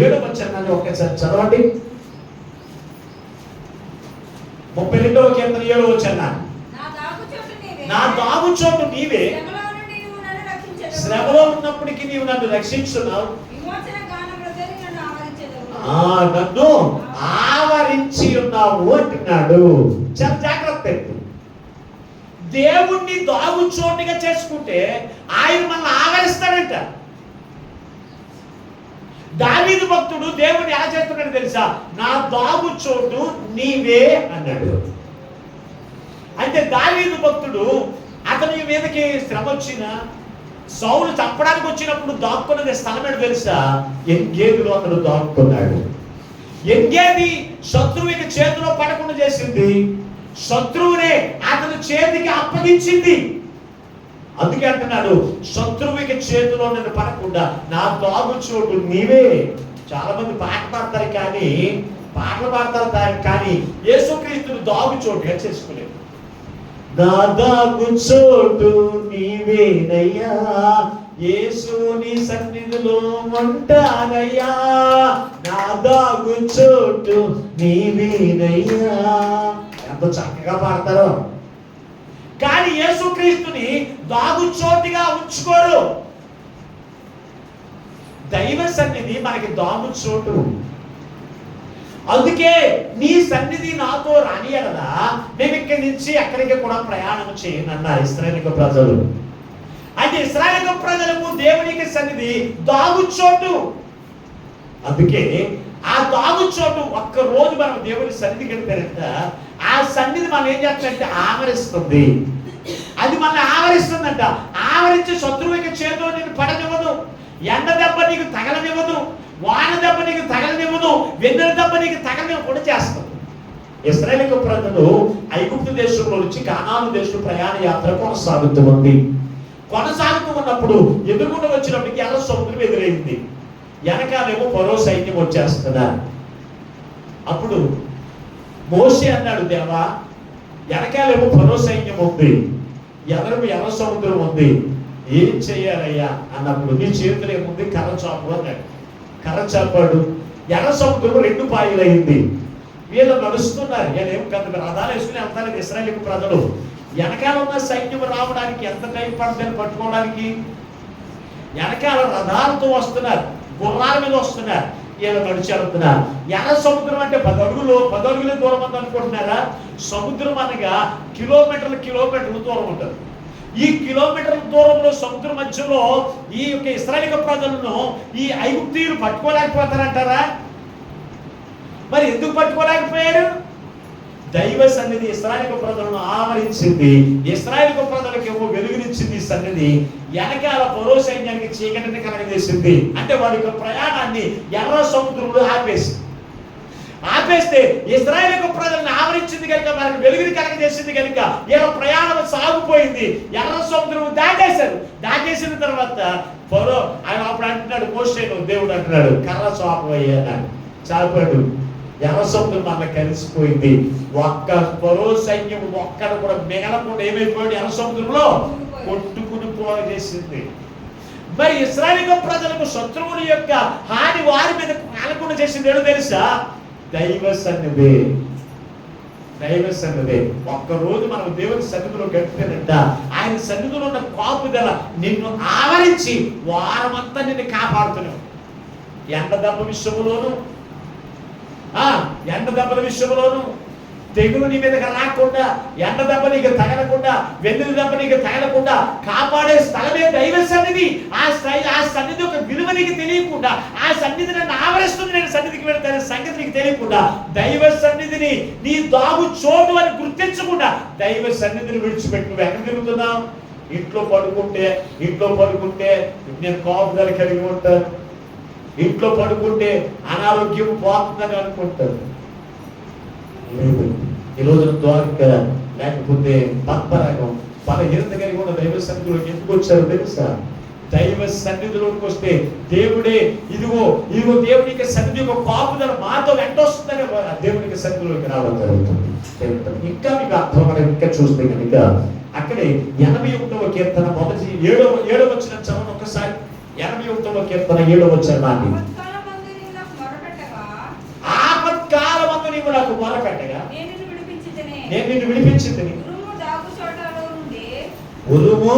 7వ వచనాన్ని ఒకసారి చదవండి. 32వ కీర్తన 7వ వచనం, నా దాగు చోటు నీవే, శ్రమలో ఉన్నప్పటికీ నీవు నన్ను రక్షించున్నావు, నన్ను ఆవరించి ఉన్నావు అంటున్నాడు. చాలా జాగ్రత్త. దేవుణ్ణి దాగు చోటుగా చేసుకుంటే ఆయన మనల్ని ఆవరిస్తాడంట. దావీదు భక్తుడు దేవుణ్ణి ఎలా చేస్తున్నాడు తెలుసా? నా దాగు చోటు నీవే అన్నాడు. అంటే దావీదు భక్తుడు అతని మీదకి శ్రమ వచ్చిన, సౌలు చంపడానికి వచ్చినప్పుడు దాక్కున్నది స్థలం ఏంటో తెలుసా? ఎన్గేదిలో అతడు దాక్కున్నాడు. ఎన్గేది శత్రువుకి చేతిలో పడకుండా చేసింది, శత్రువునే అతని చేతికి అప్పగించింది. అందుకే అంటున్నాడు, శత్రువుకి చేతిలో నేను పడకుండా నా దాగు చోటు నీవే. చాలా మంది పాటలు పాడతారు కానీ యేసుక్రీస్తును దాగు చోటుగా చేసుకోలేదు. నా దాగు చోటు నీవేనయ్యా, యేసుని సన్నిధిలో ఉంటానయ్యా, నా దాగు చోటు నీవేనయ్యా. ఎంత చక్కగా పాడతారో. కానీ యేసుక్రీస్తుని దాగు చోటుగా ఉంచుకోరు. దైవ సన్నిధి మనకి దాగు చోటు. అందుకే నీ సన్నిధి నాతో రానియడదా మేము ఇక్కడి నుంచి ఎక్కడికి కూడా ప్రయాణం చేయనన్నారు ఇశ్రాయేలు ప్రజలు. అంటే ఇశ్రాయేలు ప్రజలకు దేవునికి సన్నిధి దాగు చోటు. అందుకే ఆ దాగు చోటు ఒక్క రోజు మనం దేవుని సన్నిధికి వెళ్తారంట, ఆ సన్నిధి మనం ఏం చేస్తారంటే ఆవరిస్తుంది. అది మనల్ని ఆవరిస్తుందంట. ఆవరించి శత్రువుకి చేతిలో నేను పడనివ్వదు, ఎండ దెబ్బ నీకు తగలనివ్వదు, వాన దెబ్బ నీకు తగలనివ్వదు, వెన్నెల దెబ్బ నీకు తగలనివ్వకుండా చేస్తుంది. ఇశ్రాయేలు ప్రజలు ఐగుప్తు దేశంలో నుంచి కానాను దేశం ప్రయాణ యాత్ర కొనసాగుతూ ఉన్నప్పుడు ఎదుర్కొంటూ వచ్చినప్పటికీ ఎర్ర సముద్రం ఎదురైంది. వెనకాలేమో ఫరో సైన్యం వచ్చేస్తున్నారు. అప్పుడు మోషే అన్నాడు, దేవా వెనకాలేమో ఫరో సైన్యం ఉంది, ఎర్ర సముద్రం ఉంది, ఏం చెయ్యాలయ్యా అన్నప్పుడు నీ చేతులు ఏముంది, కర్ర చాపు అన్నాడు. కర్ర చాపాడు, ఎర్ర సముద్రం 2 పాయలైంది. వీళ్ళు నడుస్తున్నారు, వీళ్ళేం పెద్ద రథాలు వేసుకుని వెళ్తారు ఇశ్రాయేలు ప్రజలు. వెనకాల ఉన్న సైన్యం రావడానికి ఎంత టైం పడుతుంది పట్టుకోవడానికి? వెనకాల రథాలతో వస్తున్నారు, గుర్రాల మీద వస్తున్నారు, వీళ్ళు నడిచి వెళ్తున్నారు. ఎర్ర సముద్రం అంటే 10 అడుగుల దూరం ఉంది అనుకుంటున్నారా? సముద్రం అనగా కిలోమీటర్ల దూరం ఉంటుంది. ఈ కిలోమీటర్ల దూరంలో సముద్ర మధ్యలో ఈ యొక్క ఇశ్రాయేలు ప్రజలను ఈ ఐగుప్తీయులు పట్టుకోలేకపోతారంటారా? మరి ఎందుకు పట్టుకోలేకపోయారు? దైవ సన్నిధి ఇశ్రాయేలు ప్రజలను ఆవరించింది, ఇశ్రాయేలు ప్రజలకేమో వెలుగునిచ్చింది సన్నిధి, వెనకాల ఫరో సైన్యానికి చీకటిని కలగజేసింది. అంటే వారి యొక్క ప్రయాణాన్ని ఎర్ర సముద్రంలో ఆపేస్తే ఇశ్రాయేలు ప్రజలను ఆవరించింది కనుక, వారికి వెలుగుని కలగజేసింది కనుక ఇలా ప్రయాణం సాగిపోయింది. ఎర్ర సముద్రం దాటేసిన తర్వాత ఫరో ఆయన అప్పుడు అంటున్నాడు, మోషేను దేవుడు అంటున్నాడు, కర్ర చాపవయ్యా అన్నాడు. చాపాడు, ఎర్ర సముద్రం అలా కలిసిపోయింది. ఒక్క ఫరో సైన్యం ఒక్కడ కూడా మిగలకుండా ఏమైపోయాడు, ఎర్ర సముద్రంలో కొట్టుకుని పోగేసింది. మరి ఇశ్రాయేలు ప్రజలకు శత్రువుల యొక్క హాని వారి మీద కలగకుండా చేసింది ఏదో తెలుసా? దైవ సన్నిధి. ఒక్కరోజు మనం దేవుని సన్నిధిలో గడిపినంట, ఆయన సన్నిధిలో ఉన్న కాపుదల నిన్ను ఆవరించి వారమంతా నిన్ను కాపాడుతున్నావు. ఎండ దెబ్బల విషయంలోను తెగులు నీ మీదకి రాకుండా, ఎండ దెబ్బ నీకు తగలకుండా, వెన్నుల దెబ్బ నీకు తగలకుండా కాపాడే స్థలమే దైవ సన్నిధి. ఆ సన్నిధి ఒక విలువ నీకు తెలియకుండా, ఆ సన్నిధి నన్ను ఆవరిస్తుంది, నేను సన్నిధికి వెళ్తాను సంగతి నీకు తెలియకుండా, దైవ సన్నిధిని నీ దాగు చోటు అని గుర్తించకుండా దైవ సన్నిధిని విడిచిపెట్టి నువ్వు ఎక్కడ తిరుగుతున్నావు? ఇంట్లో పడుకుంటే నేను కాపుదల కలిగి ఉంటాను, ఇంట్లో పడుకుంటే అనారోగ్యం పోతుందని అనుకుంటారు. లేదు, ఈ రోజున ద్వారక లేకపోతే పద్మరాగం బలహీనత కలిగి ఉన్న దైవ సన్నిధిలోకి ఎందుకు వచ్చారో తెలుసా? దైవ సన్నిధిలోకి వస్తే దేవుడే ఇదిగో దేవునికి సన్నిధి ఒక కాపుదల మాతో వెంటొస్తుందని దేవునికి సన్నిధిలోకి రావడం జరుగుతుంది. ఇంకా మీకు అర్థం ఇంకా చూస్తే కనుక అక్కడే 81వ కీర్తన 7వ వచనం చదవండి ఒకసారి. 81వ కీర్తన 7వ వచనం, ఆపత్కాలమందు నీవు నాకు మొరపెట్టగా నేను నిన్ను విడిపించితిని, ఉరుము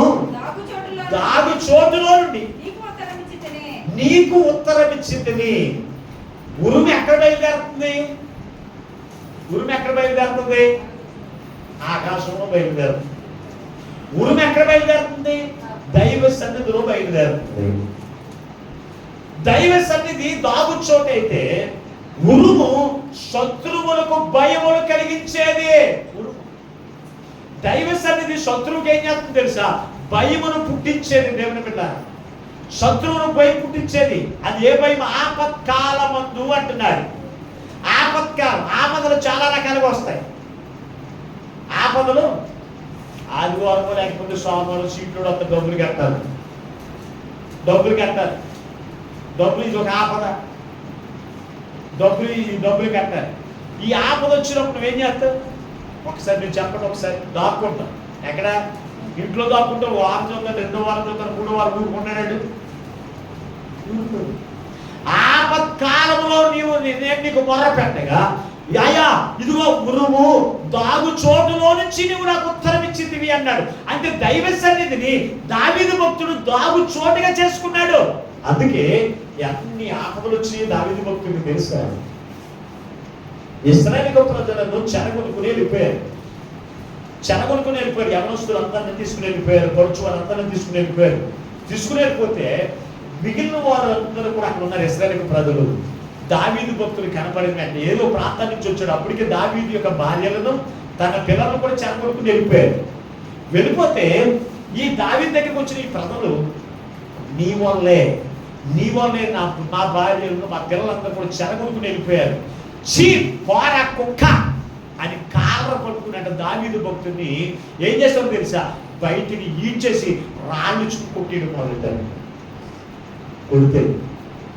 దాగు చోటులో నుండి నీకు ఉత్తరమిచ్చితిని. ఉరుము ఎక్కడ బయలుదేరుతుంది? ఆకాశంలో బయలుదేరుతుంది. ఉరుము ఎక్కడ బయలుదేరుతుంది? దైవ సన్నిధిలో బయలుదేరుతుంది. దైవ సన్నిధి దాగు చోటైతే ఉరుము శత్రువులకు భయములు కలిగించేది. దైవ సన్నిధి శత్రువుకి ఏం చేస్తుంది తెలుసా? భయమును పుట్టించేది. దేవుని బిడ్డ, శత్రువును భయం పుట్టించేది. అది ఏ భయం? ఆపత్కాలమందు అంటున్నాడు. ఆపదలు చాలా రకాలుగా వస్తాయి. ఆపదలు ఆదివారం లేకపోతే సోమవారం సీట్లు అంత డబ్బులు కట్టాలి. డబ్బులు ఇది ఒక ఆపద. డబ్బులు కట్టాలి. ఈ ఆపద వచ్చినప్పుడు నువ్వేం చేస్తావు? ఒకసారి నువ్వు చెప్పండి, ఒకసారి దాక్కుంటావు. ఎక్కడ? ఇంట్లో దాక్కుంటావు. వారం చదువుతాను, 2వ వారం చదువుతాను, 3వ వారం ఊరుకున్నాడు. ఆపత్కాలంలో నేను నీకు మొర్ర పెట్టగా, అయ్యా ఇదిగో ఉరుము దాగు చోటులో నుంచి నువ్వు నాకు ఉత్తరం ఇచ్చిందివి అన్నాడు. అంటే దైవ సన్నిధిని దావీదు భక్తుడు దాగు చోటుగా చేసుకున్నాడు. అందుకే ఎన్ని ఆపదలు వచ్చి దావీదు భక్తుడికి తెలుసా? ఇశ్రాయేలు ప్రజలను చెరగొనుకుని వెళ్ళిపోయారు. యవనస్తులు అందరినీ తీసుకుని వెళ్ళిపోయారు. పరుచు వారందరినీ తీసుకుని వెళ్ళిపోతే మిగిలిన వారందరూ కూడా అక్కడ ఉన్నారు. ఇశ్రాయేలు ప్రజలు దావీదు భక్తులు కనపడిన వెంటనే ఏదో ప్రాంతం నుంచి వచ్చాడు. అప్పటికే దావీదు యొక్క భార్యలను తన పిల్లలను కూడా చెరగొనుకుని వెళ్ళిపోతే ఈ దావీదు దగ్గరికి వచ్చిన ఈ ప్రజలు, నీ వల్లే నా భార్యలను మా పిల్లలందరూ కూడా చెరగొనుకుని వెళ్ళిపోయారు, చీ పోరా కుక్క అని కాళ్ళ పట్టుకున్నట్టు దావీదు భక్తుడిని ఏం చేస్తారో తెలుసా? బయటిని ఈడ్చేసి రాళ్ళు కొట్టేయడం మొదలెట్టారు. కొడితే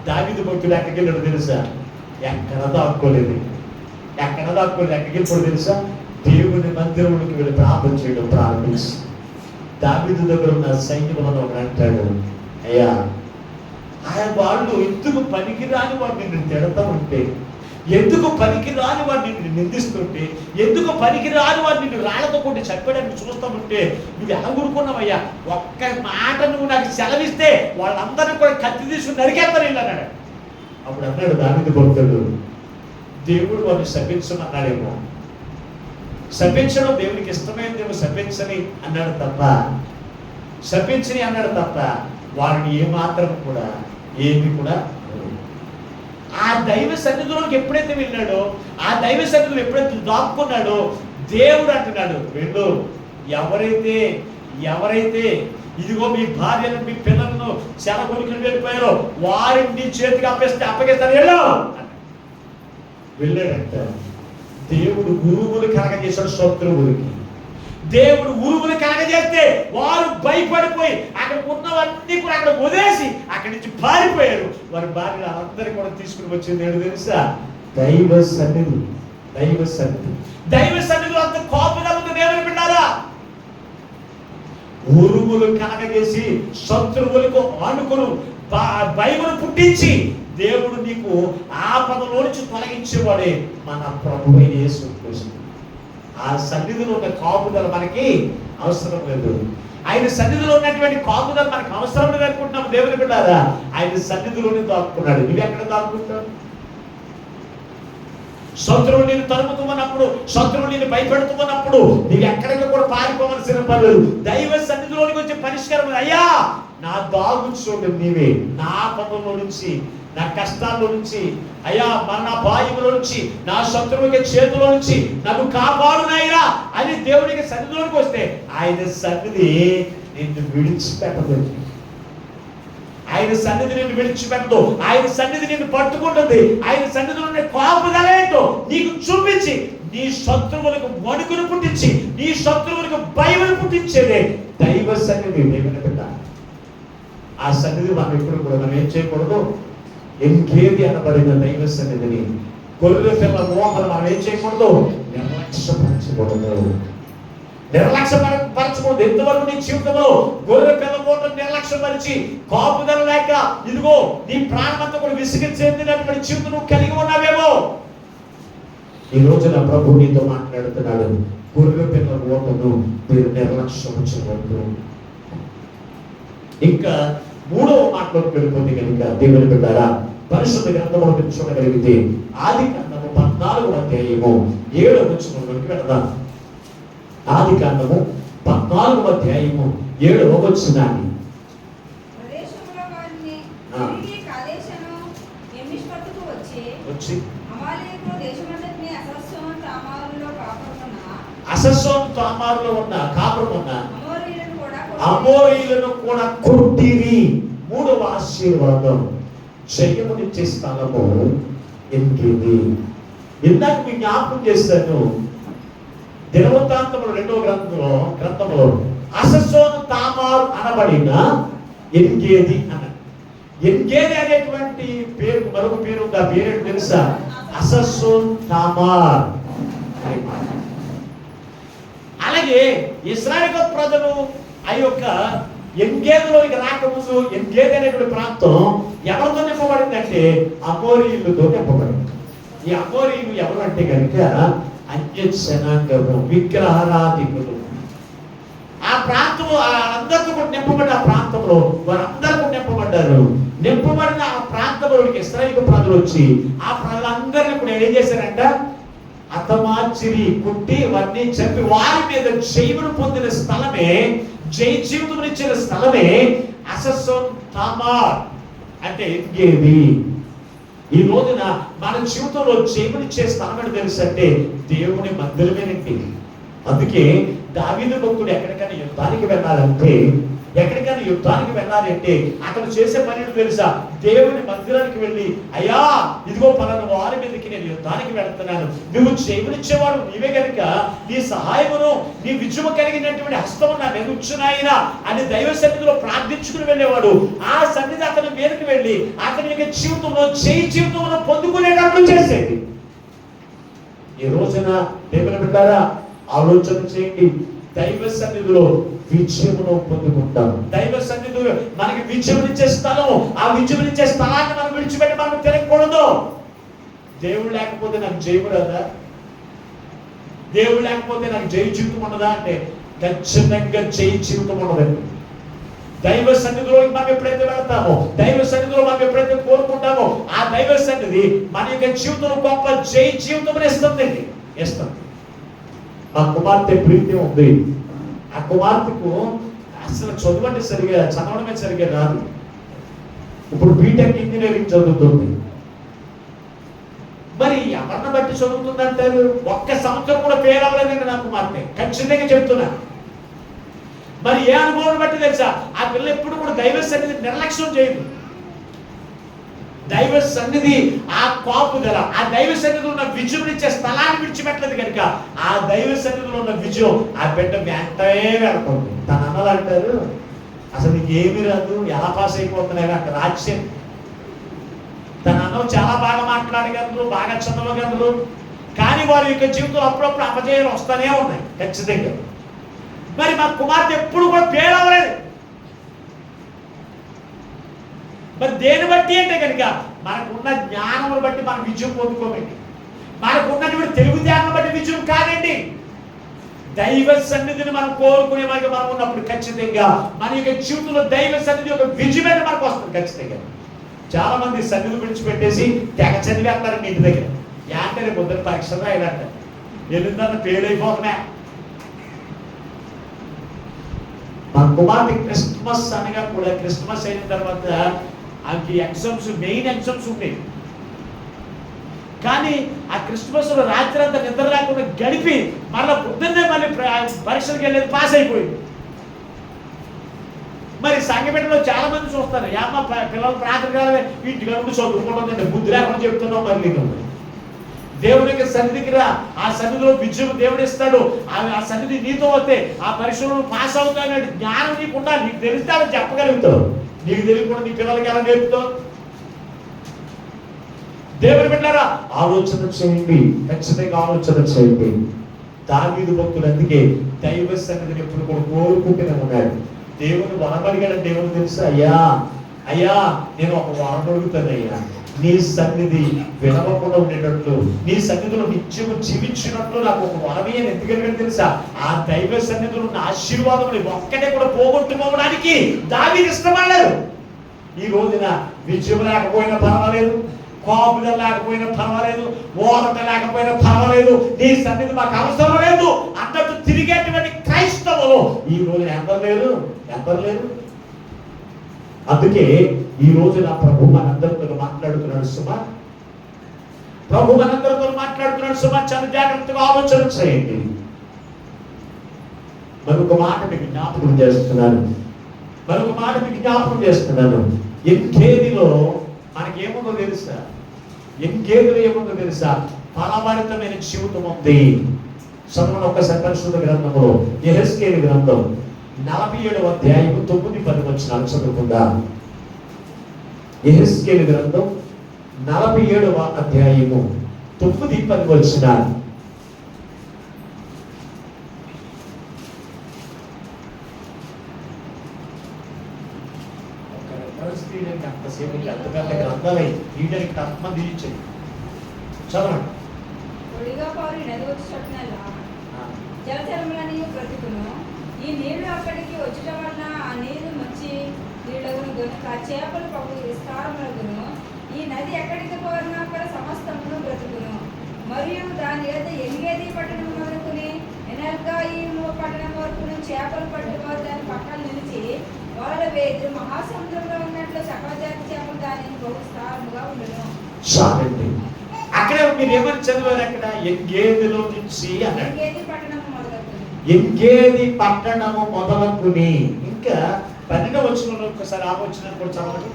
దావీదు భక్తుడు ఎక్కడికి వెళ్ళాడు తెలుసా? ఎక్కడ దాక్కోలేదు. ఎక్కడ దాక్కుని ఎక్కడికి వెళ్ళిపోయి తెలుసా? దేవుని మందిరంలోకి వెళ్ళి ప్రార్థన చేయడం ప్రారంభించి దావీదు దగ్గర ఉన్న సైన్యములను ఒకడు అంటాడు, అయ్యా ఆయన వాళ్ళు ఎందుకు పనికిరాని వాడిని నిన్ను తిడతా ఉంటే, ఎందుకు పనికిరాని వాడిని నిన్ను నిందిస్తుంటే, ఎందుకు పనికిరాని వాడిని నిన్ను రాళ్లతో కొట్టి చంపడానికి చూస్తామంటే నువ్వు ఎలా ఊరుకున్నావయ్యా? ఒక్క మాట నువ్వు నాకు సెలవిస్తే వాళ్ళందరినీ కూడా కత్తి తీసుకుని నరికేస్తారు ఇలా అన్నాడు. అప్పుడు అన్నాడు దావీదు భక్తుడు, దేవుడు వాడిని శపించమన్నాడేమో, శపించడం దేవునికి ఇష్టమైనదేమో శపించని అన్నాడు తప్ప, శపించని అన్నాడు తప్ప వారిని ఏమాత్రం కూడా ఏమి కూడా. ఆ దైవ సన్నిధిలోకి ఎప్పుడైతే వెళ్ళాడో, ఆ దైవ సన్నిధిలో ఎప్పుడైతే దాక్కున్నాడో, దేవుడు అంటున్నాడు, వెళ్ళు, ఎవరైతే ఇదిగో మీ భార్యను మీ పిల్లలను చెరగొనికి వెళ్ళిపోయారో వారిని నీ చేతికి అప్పగిస్తాను, వెళ్ళు. వెళ్ళాడంట. దేవుడు ఉరుములు కలగజేశాడు శత్రువులకి. దేవుడు ఉరుములు కలగజేస్తే వారు భయపడిపోయి అక్కడ ఉన్నవన్నీ కూడా అక్కడ వదిలేసి అక్కడి నుంచి పారిపోయారు. వారి భార్యలు అందరినీ కూడా తీసుకుని వచ్చింది ఏంటో తెలుసా? దైవ సన్నిధి. దైవ సన్నిధిలో అంత కోపంగా ఉంది దేవుని బిడ్డారా. ఉరుములు కలగజేసి శత్రువులకు ఆనుకును భయమును పుట్టించి దేవుడు నీకు ఆపదలో నుంచి తొలగించేవాడే మన ప్రభువైన యేసుక్రీస్తు. ఆ సన్నిధిలో ఉన్న కాపుదల మనకి అవసరం లేదు. ఆయన సన్నిధిలో ఉన్నటువంటి కాపుదల మనకు అవసరం లేదు అనుకుంటున్నాం దేవుని బిడ్డారా. ఆయన సన్నిధిలోనే దాక్కున్నాడు. నువ్వు ఎక్కడ దాక్కుంటావు? శత్రువు నేను తరుముతున్నప్పుడు, శత్రువు నేను భయపెడుతున్నప్పుడు నీవు ఎక్కడికి కూడా పారిపోవలసిన పని లేదు. దైవ సన్నిధిలోనికి వచ్చే పరిష్కారం, అయ్యా నా దాగు చూడండి నీవే, నా పనుల నుంచి, నా కష్టాల్లో నుంచి, అయ్యా మన బాధ్యతలో నుంచి, నా శత్రువుకి చేతిలో నుంచి నన్ను కాపాడునాయిరా అని దేవునికి సన్నిధిలోనికి వస్తే ఆయన సన్నిధి నిన్ను విడిచిపెట్టదు. ఆయన సన్నిధి నిన్ను విడిచిపెట్టదు. ఆయన సన్నిధి నిన్ను పట్టుకుంటుంది. ఆయన సన్నిధిలో కాపుదలేంటో నీకు చూపించి నీ శత్రువులకు వణుకును పుట్టించి నీ శత్రువులకు భయమును పుట్టించేదే దైవ సన్నిధి. దేవుని బిడ్డ, ఆ సన్నిధి మనం ఎప్పుడు కూడా మనం ఏం చేయకూడదు? ఎంకేది అనబడిన దైవ సన్నిధిని, గొర్రె పిల్ల మోహలు మనం ఏం చేయకూడదు? నిర్లక్ష్యపరచకూడదు. ఎంతవరకు నీ జీవితంలో గొర్రె పిల్ల మోహను నిర్లక్ష్యపరిచి కాపుదల లేక ఇదిగో నీ ప్రాణమంతా కూడా విసిగి చెందినటువంటి జీవితం నువ్వు కలిగి ఉన్నావేమో. ఈ రోజున ప్రభు నీతో మాట్లాడుతున్నాడు, గొర్రె పిల్ల మోహను మీరు నిర్లక్ష్యపరచకూడదు. ఇంకా మూడవ మాటలోకి వెళ్ళిపోతే కనుక దేవుని బిడ్డారా, పరిశుద్ధ గ్రంథంలో చూడగలిగితే ఆదికాండము 14వ అధ్యాయము 7వ వచనంలోకి వెళదాం. ఆదికాండము 14వ అధ్యాయము 7వ వచనాన్ని వచ్చి అసస్సోను తామారులో ఉన్న కాపురమున్న అమోరీయులను కూడా కొట్టిరి. మూడవ ఆశీర్వాదం, జయమునిచ్చే స్థలము ఎంకేది. ఇందాక మీకు జ్ఞాపకం చేశాను, దినవృత్తాంతములు 2వ గ్రంథంలో అసస్సోను తామారు అనబడిన ఎంగేది అన్న. ఎంగేది అనేటువంటి పేరు మరొక పేరు ఉంది. ఆ పేరు తెలుసా? అసస్సోన్ తామార్. అలాగే ఇశ్రాయేలు ప్రజలు ఆ యొక్క ఎంగేదులోకి రాకముందు ఎంగేది అనేటువంటి ప్రాంతం ఎవరితో నింపబడింది అంటే అమోరీయులతో నింపబడింది. ఈ అమోరీయులు ఎవరు అంటే కనుక అన్య జనాంగము, విగ్రహారాధికులు. ఆ ప్రాంతము అందరితో కూడా నింపబడ్డ ఆ ప్రాంతంలో వారందరూ కూడా నింపబడ్డారు. నింపబడిన ఆ ప్రాంతంలోకి ఇశ్రాయేలు ప్రజలు వచ్చి ఆ ప్రజలందరినీ కూడా ఏం చేశారంట? హతమార్చిరి, కుట్టి వారిని చంపి వారి మీద జయమును పొందిన స్థలమే, జయ జీవితం ఇచ్చిన స్థలమే అసస్సోన్ తామార్ అంటే ఎంగేది. ఈ రోజున మన జీవితంలో జయమునిచ్చే స్థలం అని తెలుసు అంటే దేవుని మందిరమేనండి. అందుకే దావీదు భక్తుడు ఎక్కడికైనా యుద్ధానికి వెళ్ళాలంటే అతను చేసే పని తెలుసా? దేవుని మందిరానికి వెళ్ళి, అయ్యా ఇదిగో పలానా వారి మీదకి నేను యుద్ధానికి వెళ్తున్నాను, నువ్వు జయమునిచ్చేవాడు నీవే కనుక నీ సహాయమును నీ విజయము కలిగినటువంటి హస్తము నా మీద ఉంచునాయినా అని దైవ సన్నిధిలో ప్రార్థించుకుని వెళ్ళేవాడు. ఆ సన్నిధి అతని మీదకి వెళ్ళి అతని యొక్క జీవితంలో జయ జీవితంలో పొందుకునేటట్లు చేసేది. ఈ రోజున దేవుని బిడ్డారా ఆలోచన చేయండి. దైవ సన్నిధిలో విజయమును పొందుకుంటాం. దైవ సన్నిధిలో మనకి విజయమునిచ్చే స్థలం, ఆ విజయమునిచ్చే స్థలాన్ని మనం విడిచిపెట్టి మనం తిరగకూడదు. దేవుడు లేకపోతే నాకు జయము రాదా? దేవుడు లేకపోతే నాకు జయ జీవితం ఉండదా అంటే ఖచ్చితంగా జయ జీవితం ఉండదండి. దైవ సన్నిధిలోకి మనం ఎప్పుడైతే వెళ్తామో, దైవ సన్నిధిలో మనం ఎప్పుడైతే కోరుకుంటామో, ఆ దైవ సన్నిధి మన యొక్క జీవితంలో గొప్ప జయ జీవితం ఇస్తుందండి, ఇస్తుంది. మా కుమార్తె ప్రీతి ఉంది. ఆ కుమార్తెకు అసలు చదవడమే సరిగా రాదు. ఇప్పుడు బీటెక్ ఇంజనీరింగ్ చదువుతుంది. మరి ఎవరిని బట్టి చదువుతుంది అంటారు? ఒక్క సంవత్సరం కూడా ఫెయిల్ అవ్వలేదండి నా కుమార్తె, ఖచ్చితంగా చెప్తున్నా. మరి ఏ అనుభవం బట్టి తెలుసా? ఆ పిల్ల ఎప్పుడు కూడా దైవ సన్నిధి నిర్లక్ష్యం చేయదు. దైవ సన్నిధి ఆ కాపుదల, ఆ దైవ సన్నిధిలో ఉన్న విజయం ఇచ్చే స్థలాన్ని విడిచిపెట్టలేదు కనుక ఆ దైవ సన్నిధిలో ఉన్న విజయం ఆ బిడ్డ వెంటనే వెళ్తుంది. తన అన్నలు అంటారు, అసలు నీకు ఏమీ రాదు, ఎలా పాస్ అయిపోతున్నాయి అక్కడ రాజ్యం. తన అన్నలు చాలా బాగా మాట్లాడగలరు, బాగా చదవగలరు, కానీ వారి యొక్క జీవితంలో అప్పుడప్పుడు అపజయాలు వస్తూనే ఉన్నాయి ఖచ్చితంగా. మరి మా కుమార్తె ఎప్పుడు కూడా ఫెయిల్ అవ్వలేదు. మరి దేని బట్టి అంటే కనుక మనకున్న జ్ఞానమును బట్టి మనం విజయం పొందుకోమండి. మనకున్నటువంటి తెలివితేటను బట్టి విజయం కాదండి. దైవ సన్నిధిని మనం కోరుకునే వారికి మనం ఉన్నప్పుడు ఖచ్చితంగా మన యొక్క జీవితంలో దైవ సన్నిధి యొక్క విజయం అనేది మనకు వస్తుంది ఖచ్చితంగా. చాలా మంది సన్నిధి విడిచిపెట్టేసి తెగ చదివేస్తారండి ఇంటి దగ్గర. ఏంటంటే పొద్దున పరీక్షలు రాయాలంట, వెళ్ళిందన్న ఫెయిల్ అయిపోతున్నా. మా కుమార్తె క్రిస్మస్ అనగా కూడా, క్రిస్మస్ అయిన తర్వాత ఆమెకి ఎగ్జామ్స్, మెయిన్ ఎగ్జామ్స్ ఉండేవి. కానీ ఆ క్రిస్మస్ లో రాత్రి అంతా నిద్ర లేకుండా గడిపి మళ్ళీ పొద్దున్నే మళ్ళీ పరీక్షలకు వెళ్ళేది, పాస్ అయిపోయింది. మరి సంఘబిడ్డలో చాలా మంది చూస్తారు, ఏమో పిల్లలు ప్రార్థన కాలే ఇంటికి ఉండి చదువుకోవడం బుద్ధి లేకుండా చెప్తున్నావు. మరి దేవుని యొక్క సన్నిధికి రా, ఆ సన్నిధిలో విజయం దేవుడు ఇస్తాడు. ఆ సన్నిధి నీతో వస్తే ఆ పరీక్షలను పాస్ అవుతాయి. జ్ఞానం నీకు ఉండాలి, నీకు తెలిస్తే అలా చెప్పగలుగుతావు. నీకు తెలియకుండా నీ పిల్లలకి ఎలా నేర్పుతావు? దేవుని బిడ్డలారా ఆలోచన చేయండి, ఖచ్చితంగా ఆలోచన చేయండి. దావీదు భక్తులు అందుకే దైవ సన్నిధిని ఎప్పుడు కూడా కోరుకుంటూనే ఉన్నాడు. దేవుని వరమడిగాడు. దేవుని తెలుసా? అయ్యా నేను ఒక వరం అడుగుతాను అయ్యా, నీ సన్నిధి వినవకుండా ఉండేటట్లు, నీ సన్నిధిలో నిత్యము జీవించినట్లు నాకు ఒక వరమే. ఎందుకంటే తెలుసా? ఆ దైవ సన్నిధిలో ఉన్న ఆశీర్వాదం ఒక్కటే కూడా పోగొట్టుకోవడానికి దావీదు ఇష్టపడలేదు. ఈ రోజున విజయం లేకపోయినా పర్వాలేదు, కాపుదల లేకపోయినా పర్వాలేదు, ఓరట లేకపోయినా పర్వాలేదు, నీ సన్నిధి మాకు అవసరం లేదు అన్నట్టు తిరిగేటువంటి క్రైస్తవులు ఈ రోజున ఎందరు లేరు. అందుకే ఈ రోజు నా ప్రభు మనందరితో మాట్లాడుతున్నాడు సుమా. చాలా జాగ్రత్తగా ఆలోచన చేయండి. మరొక మాట మీకు జ్ఞాపకం చేస్తున్నాను. ఎంకేదిలో మనకేముందో తెలుసా? ఎంకేదిలో ఏముందో తెలుసా? ఫలభరితమైన జీవితం ఉంది. చదవని ఒక్కసారి పరిశుద్ధ గ్రంథంలో యెహెజ్కేలు గ్రంథం 47వ అధ్యాయం 9-10 వచనాలు చదువుకుందా. యెహెజ్కేలు గ్రంథం 47వ అధ్యాయము 9-10 వచనాలు. గ్రంథాలై వీటికి తప్పమంది ఇచ్చాయి. చదవండి. జలచరములని బ్రతుకును. ఈ నీళ్లు అక్కడికి వచ్చటం వలన ఆ నీరు మంచి నీళ్లను గనుక చేపలు పప్పు విస్తారములగును. ఈ నది ఎక్కడికి పోరినా అక్కడ సమస్తమును బ్రతుకును. మరియు దాని యొక్క ఎనిగేది పట్టణం మొదలుకుని ఎనల్గాయిము పట్టణం వరకును చేపలు పట్టువారు దాని పక్కన నిలిచి వాళ్ళ వేది మహాసముద్రంలో ఉన్నట్లు సకల జాతి చేపలు దానిని బహుస్తారముగా ఉండను. అక్కడ మీరు ఏమని చదివారు? అక్కడ ఎంగేదిలో నుంచి అన్నాడు. ఎంగేది పట్టణము మొదలుకుని ఇంకా 12వ వచనంలో ఒకసారి ఆలోచన కూడా చదవండి.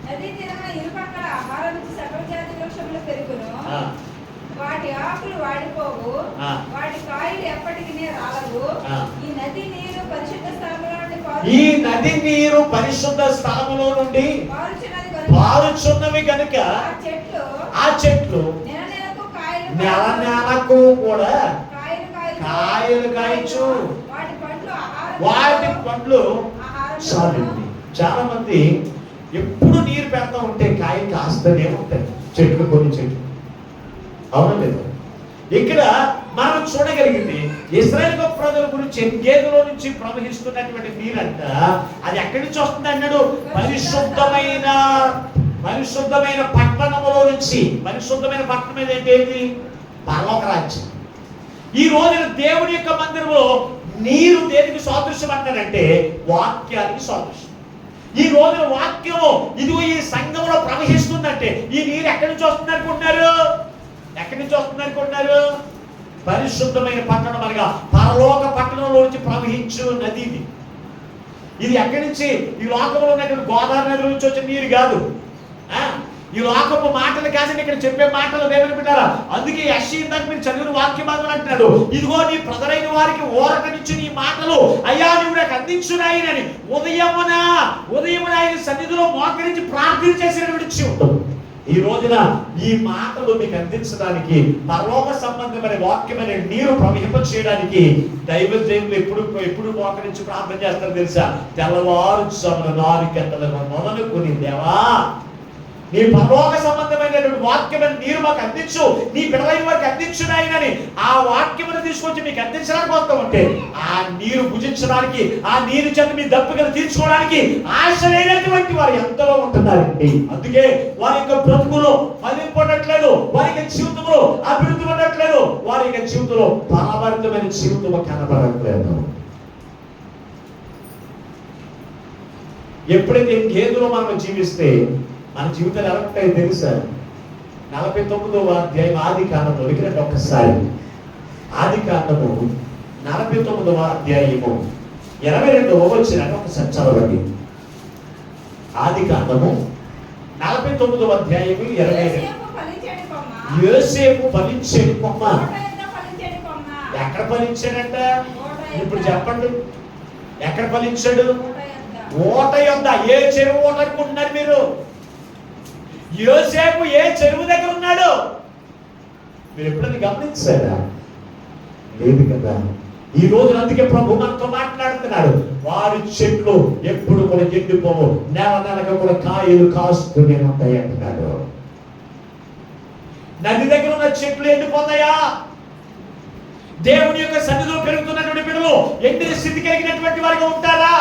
నది తీరమున ఇరుపక్కల ఆహారము సకల జాతి వృక్షములు పెరుగును. వాటి ఆకులు వాడిపోవు, వాటి కాయలు ఎప్పటికీ రాలవు. ఈ నది నీరు పరిశుద్ధ స్థలములో నుండి పారుచున్నవి కనుక ఆ చెట్లు నెల నెలకు కూడా కాయలు కాయలు కాయచ్చు. వాటి వాటి పండ్లు చాలండి. చాలా మంది ఎప్పుడు నీరు పెడతా ఉంటే కాయలు కాస్తూనే ఉంటాయి, చెట్లు, కొన్ని చెట్లు. అవునా లేదా? ఇక్కడ మనం చూడగలిగింది ఇశ్రాయేలు ప్రజల గురించి గేదెలో నుంచి ప్రవహిస్తున్నటువంటి నీరంట అది ఎక్కడి నుంచి వస్తుంది అన్నాడు? పరిశుద్ధమైన పట్టణములో నుంచి. పరిశుద్ధమైన పట్టణం ఏంటి? పరలోక రాజ్యం. ఈ రోజున దేవుని యొక్క మందిరంలో నీరు దేనికి సాదృశ్యం అంటారంటే వాక్యానికి సాదృశ్యం. ఈ రోజున వాక్యము ఇదిగో ఈ సంఘంలో ప్రవహిస్తుందంటే ఈ నీరు ఎక్కడి నుంచి వస్తుంది అనుకుంటున్నారు? ఎక్కడి నుంచి వస్తుంది అనుకుంటున్నారు? పరిశుద్ధమైన పట్టణం అనగా పరలోక పట్టణంలో నుంచి ప్రవహించు నది ఇది. ఇది ఎక్కడి నుంచి? ఈ లోకంలో ఉన్నటువంటి గోదావరి నది నుంచి వచ్చిన నీరు కాదు. ఈ లోకపు మాటలు కాదండి ఇక్కడ చెప్పే మాటలు దేవుని బిడ్డారా. అందుకే యెషయా ఇందాక మీరు చదివిన వాక్య భాగం అంటున్నాడు, ఇదిగో నీ ప్రజలైన వారికి ఊరటనిచ్చు నీ మాటలు అయ్యా నువ్వు నాకు అందించున్నాయని ఉదయమున ఆయన సన్నిధిలో మోకరించి ప్రార్థన చేసినటువంటి జీవితం. ఈ రోజున ఈ మాటలు మీకు అందించడానికి పరలోక సంబంధమైన వాక్యమైన నీరు ప్రవహింప చేయడానికి దైవజనులు ఎప్పుడు మోకరించి ప్రార్థన చేస్తారు తెలుసా? తెల్లవారుజామున 4 గంటల మొదలుకొని దేవా నీ పరలోక సంబంధమైనటువంటి వాక్యమైన నీరు మాకు అందించు, నీ బిడ్డలైన వారికి అందించున్నాయని ఆ వాక్యమును తీసుకొచ్చి మీకు అందించడానికి వస్తూ ఉంటే ఆ నీరు భుజించడానికి, ఆ నీరు చేత మీ దప్పికలు తీర్చుకోవడానికి ఆశ లేనటువంటి వారు ఎంతలో ఉంటున్నారండి. అందుకే వారి యొక్క బ్రతుకులో ఫలింపడట్లేదు, వారి యొక్క జీవితంలో అభివృద్ధి పడట్లేదు, వారి యొక్క జీవితంలో ఫలభరితమైన జీవితం కనబడట్లేదు. ఎప్పుడైతే గేదెలో మనం జీవిస్తే మన జీవితాలు ఎలా ఉంటాయో తెలుసా? 49వ అధ్యాయం ఆదికాండంలో వినండి ఒక్కసారి. ఆదికాండము 49వ అధ్యాయము 22వ వచనాన్ని ఒకసారి చదవండి. ఆదికాండము 49వ అధ్యాయము 22. యోసేపు ఫలించేది కొమ్మ. ఎక్కడ ఫలించాడంట? ఇప్పుడు చెప్పండి, ఎక్కడ ఫలించాడు? ఓట యొద్ద. ఏ చెరువు ఓట అనుకుంటున్నారు మీరు? యోసేపు ఏ చెరువు దగ్గర ఉన్నాడు? మీరు ఎప్పుడైనా గమనించారా? లేదు కదా. ఈ రోజు అందుకే ప్రభు మనతో మాట్లాడుతున్నాడు. వారి చెట్లు ఎప్పుడు కూడా ఎండిపోవు, నెలగా కూడా కాయలు కాస్తూనే ఉంటాయి అంటున్నాడు. నది దగ్గర ఉన్న చెట్లు ఎండిపోతాయా? దేవుని యొక్క సన్నిధిలో పెరుగుతున్నటువంటి బిడ్డలు ఎండిన స్థితి కలిగినటువంటి వారిగా ఉంటారా?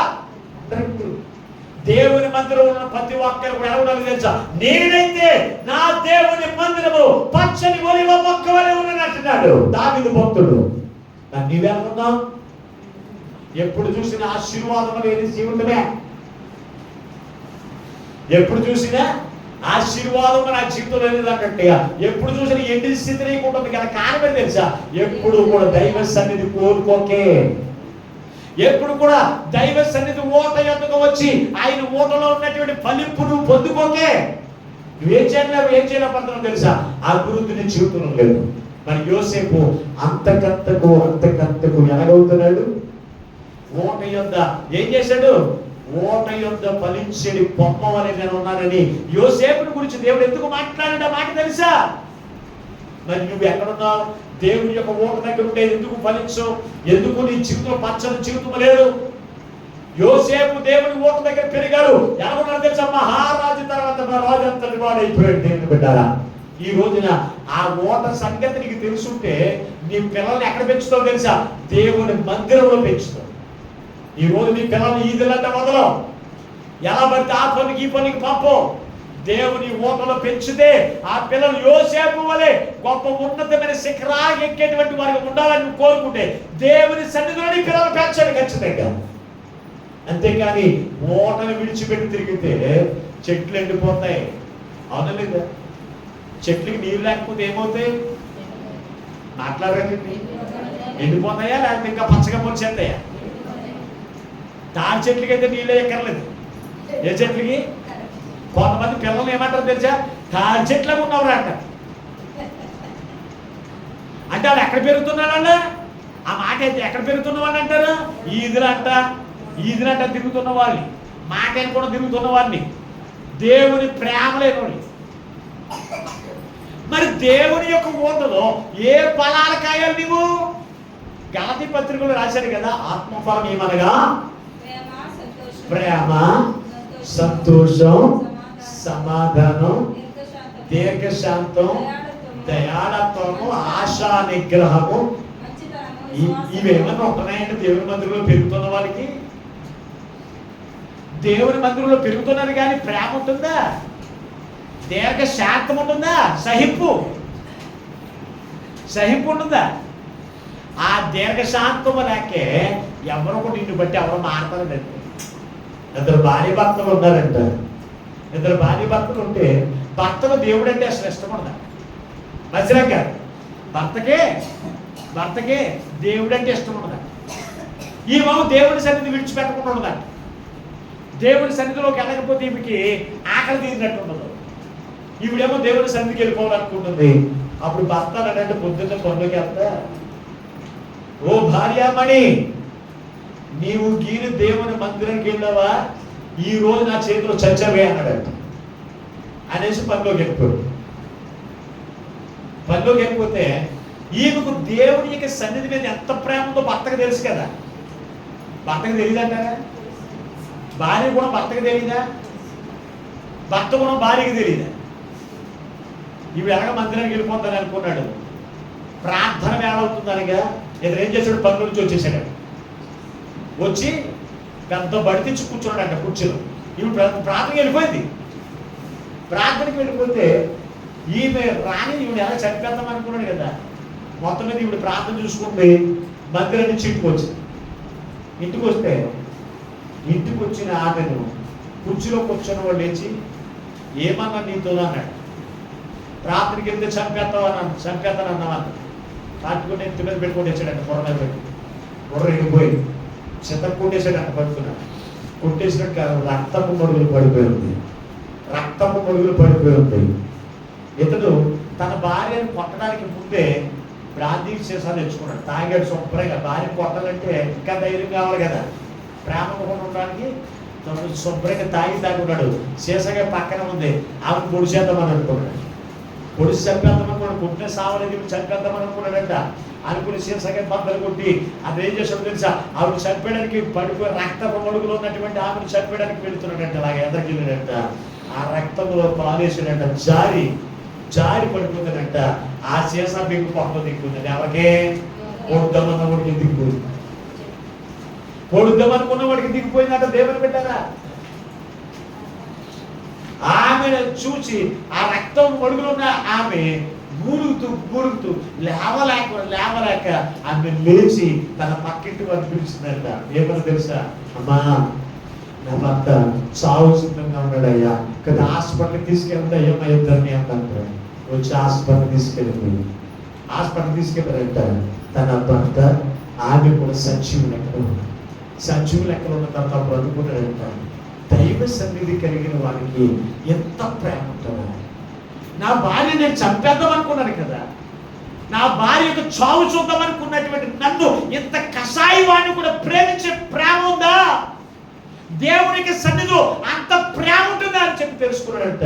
దేవుని మందిరంలో ఉన్న ప్రతి ఒక్కరు కూడా ఎలా ఉండాలి తెలుసా? నేనైతే నా దేవుని మందిరము పచ్చని ఒలివ మొక్క వలె ఉన్నట్టున్నాడు దావీదు భక్తుడు. నీవేమన్నావు? ఎప్పుడు చూసినా ఆశీర్వాదం లేని జీవితమే, ఎప్పుడు చూసినా ఆశీర్వాదం నా జీవితంలో లేదంటే ఎప్పుడు చూసినా ఎండిన స్థితి లేకుండా గల కారణం తెలుసా? ఎప్పుడు కూడా దైవ సన్నిధి కోరుకోకే, ఎప్పుడు కూడా దైవ సన్నిధి ఓట యొద్దకు వచ్చి ఆయన ఓటలో ఉన్నటువంటి ఫలింపును పొందుకోకే. నువ్వేం చేయలేకపోతున్నావు తెలుసా? అభివృద్ధిని జీవితం లేదు. మరి యోసేపు అంతకంతకు ఎలాగవుతున్నాడు? ఓట యొద్ద ఏం చేశాడు? ఓట యొద్ద ఫలించేది కొమ్మ వలె నేను ఉన్నానని యోసేపుని గురించి దేవుడు ఎందుకు మాట్లాడాడు ఆ మాట తెలుసా? మరి నువ్వు ఎక్కడున్నావు? దేవుని యొక్క ఓట దగ్గర ఉంటే ఎందుకు ఫలించు? ఎందుకు నీ జీవితంలో పచ్చని జీవితం లేదు? యోసేపు దేవుని ఓట దగ్గర పెరిగాడు. ఎలా ఉన్నాడు తెలుసా? మహారాజు తర్వాత రాజు అంతటి వాడు అయిపోయాడు. దేవుని బిడ్డారా, ఈ రోజున ఆ ఓట సంగతి నీకు తెలుసుంటే నీ పిల్లల్ని ఎక్కడ పెంచుతావు తెలుసా? దేవుని మందిరంలో పెంచుతావు. ఈ రోజు నీ పిల్లల్ని ఈదులంటే వదలం, ఎలా పడితే ఆ పనికి ఈ పనికి పంపం. దేవుని ఓటలో పెంచితే ఆ పిల్లలు యోసేపు వలె గొప్ప ఉన్నతమైన శిఖరాలు ఎక్కేటువంటి వారికి ఉండాలని కోరుకుంటే దేవుని సన్నిధిలోని పిల్లలు పెంచాలి ఖచ్చితంగా. అంతేకాని ఓటను విడిచిపెట్టి తిరిగితే చెట్లు ఎండిపోతాయి. అవునా లేదా? చెట్లకి నీరు లేకపోతే ఏమవుతాయి? మాట్లాడండి. ఎండిపోతాయా లేకపోతే ఇంకా పచ్చగా పొలిచేస్తాయా? తాడి చెట్లకి అయితే నీళ్ళే ఎక్కర్లేదు. ఏ చెట్లకి? కొంతమంది పిల్లలు ఏమంటారు తెలుసా? తాడి చెట్లకు ఉన్నవారు అంట. అంటే వాళ్ళు ఎక్కడ పెరుగుతున్నాడన్న ఆ మాట అయితే ఎక్కడ పెరుగుతున్న వాళ్ళు అంటారు? ఈదులంట తిరుగుతున్న వాళ్ళని, మాట కూడా తిరుగుతున్న వాళ్ళని, దేవుని ప్రేమ లేని మరి దేవుని యొక్క ఊటలో ఏ ఫలాలు కాయాలి నువ్వు? గలతీ పత్రికలో రాశారు కదా, ఆత్మఫలం ఏమనగా ప్రేమ, సంతోషం, సమాధానం, దీర్ఘశాంతం, దయాళత్వము, ఆశా నిగ్రహము. ఇవేమన్నా ఉంటున్నాయండి దేవుని మందిరంలో పెరుగుతున్న వాళ్ళకి? దేవుని మందిరంలో పెరుగుతున్నారు కానీ ప్రేమ ఉంటుందా? దీర్ఘశాంతం ఉంటుందా? సహింపు ఉంటుందా? ఆ దీర్ఘశాంతము లేకే ఎవరో ఒకటి ఇంటి బట్టి ఎవరో మారతారండి. ఇద్దరు భార్య భర్తలు ఉన్నారంట. ఇద్దరు భార్య భర్తలు ఉంటే భర్తకు దేవుడు అంటే అసలు ఇష్టం ఉండదా? మంచిగా కాదు. భర్తకే దేవుడు అంటే ఇష్టం ఉండదా? ఈమె దేవుడి సన్నిధి విడిచిపెట్టకుండా ఉండదా? దేవుడి సన్నిధిలోకి వెళ్ళకపోతే ఈమెకి ఆకలి తీరినట్టు ఉండదు. ఈవిడేమో దేవుడి సన్నిధికి వెళ్ళిపోవాలనుకుంటుంది. అప్పుడు భర్త అంటే పొద్దున్న పనులకి వెళ్తా, ఓ భార్యామణి, నీవు గీని దేవుని మందిరానికి వెళ్ళావా, ఈ రోజు నా చేతిలో చచ్చవే అన్నాడంట. అనేసి పనిలోకి వెళ్ళిపోతే ఈమెకు దేవుని యొక్క సన్నిధి మీద ఎంత ప్రేమ ఉందో భర్తకు తెలుసు కదా. భర్తకు తెలియదంటారా? భార్య కూడా భర్తకు తెలియదా? భర్త కూడా భార్యకి తెలియదా? ఇవి ఎలాగ మందిరానికి వెళ్ళిపోతాను అనుకున్నాడు. ప్రార్థన వేళ అవుతుందనగా ఇతను ఏం చేశాడు? పనుల నుంచి వచ్చేసాడు. వచ్చి పెద్ద బడి తెచ్చి కూర్చున్నాడంట కుర్చీలో. ఇవి ప్రార్థనకి వెళ్ళిపోయింది. ప్రార్థనకి వెళ్ళిపోతే ఈమె రాని ఈవిడ ఎలా చనిపేద్దాం అనుకున్నాడు కదా. మొత్తం మీద ఈవిడ ప్రార్థన చూసుకుంటే మందిరం నుంచి ఇంటికి వస్తే ఇంటికి వచ్చిన ఆమెను కుర్చీలో కూర్చొని వాళ్ళు లేచి, ఏమన్నా నీతో అన్నాడు. ప్రార్థనకి వెళ్తే చంపేస్తానన్నావా? కాటుకుంటే ఇంటి మీద పెట్టుకుంటే వచ్చాడంట. పొర మీద పెట్టి పొర వెళ్ళిపోయి చెత్త కొట్టేసాడంట. పడుతున్నాడు. కొట్టేసినట్టు రక్తపు మడుగులు పడిపోయి ఉంది. ఇతడు తన భార్యను కొట్టడానికి ముందే బ్రాందీ సీసాలు తెచ్చుకున్నాడు. తాగాడు శుభ్రంగా. భార్య కొట్టాలంటే ఇంకా ధైర్యం కావాలి కదా. ప్రేమ ఉండడానికి శుభ్రంగా తాగి ఉన్నాడు. సీసగా పక్కన ఉంది. ఆమెను పొడిచేద్దామని అనుకున్నాడు. పొడిచి చంపేద్దామనుకున్నాడు. కొట్టిన సావలేదు, చంపేద్దామని అనుకున్నాడంట. అనుకుని సీసగా బద్దలు కొట్టి అది ఏం చేసాడు తెలుసా? ఆవిడ చంపేయడానికి పడిపోయి రక్తపు మడుగులో ఉన్నటువంటి ఆమెను చంపేయడానికి వెళుతున్నాడంట. అలాగే ఎదరికెళ్ళాడంట. ఆ రక్తంలో పాలేసాడంట. జారి పడిపోతాడంట. ఆ సీసా బిగ్గు పక్కన దిక్కుందండి. ఎవరికే? పొడుద్దామన్న వాడికి దిగిపోయింది. పొడుద్దామనుకున్న వాడికి దిగిపోయిందంట. దేవుని పెట్టారా? ఆమెను చూసి ఆ రక్తం మడుగులో ఉన్న ఆమె గూరుగుతూ లేవలేక ఆమె లేచి తన పక్కింటి వారిని పిలిచిందంట. ఏమన్నా తెలుసా? అమ్మా, నా భర్త చావు సిద్ధంగా ఉన్నాడయ్యా, కదా హాస్పిటల్కి తీసుకెళ్తా ఏమో ఇద్దరిని అంటారు. వచ్చి హాస్పిటల్ తీసుకెళ్ళారంట. తన భర్త ఆమె కూడా సంజీవు లెక్కలు ఉన్న తర్వాత అప్పుడు అనుకుంటాడంట, దైవ సన్నిధి కలిగిన వారికి ఎంత ప్రేమ ఉంటుందా? నా భార్య నేను చంపేద్దాం అనుకున్నాను కదా. నా భార్య యొక్క చావు చూద్దాం అనుకున్నటువంటి నన్ను ఇంత కషాయి వాడిని కూడా ప్రేమించే ప్రేమ ఉందా? దేవునికి సన్నిధిలో అంత ప్రేమ ఉంటుందా అని చెప్పి తెలుసుకున్నాడంట.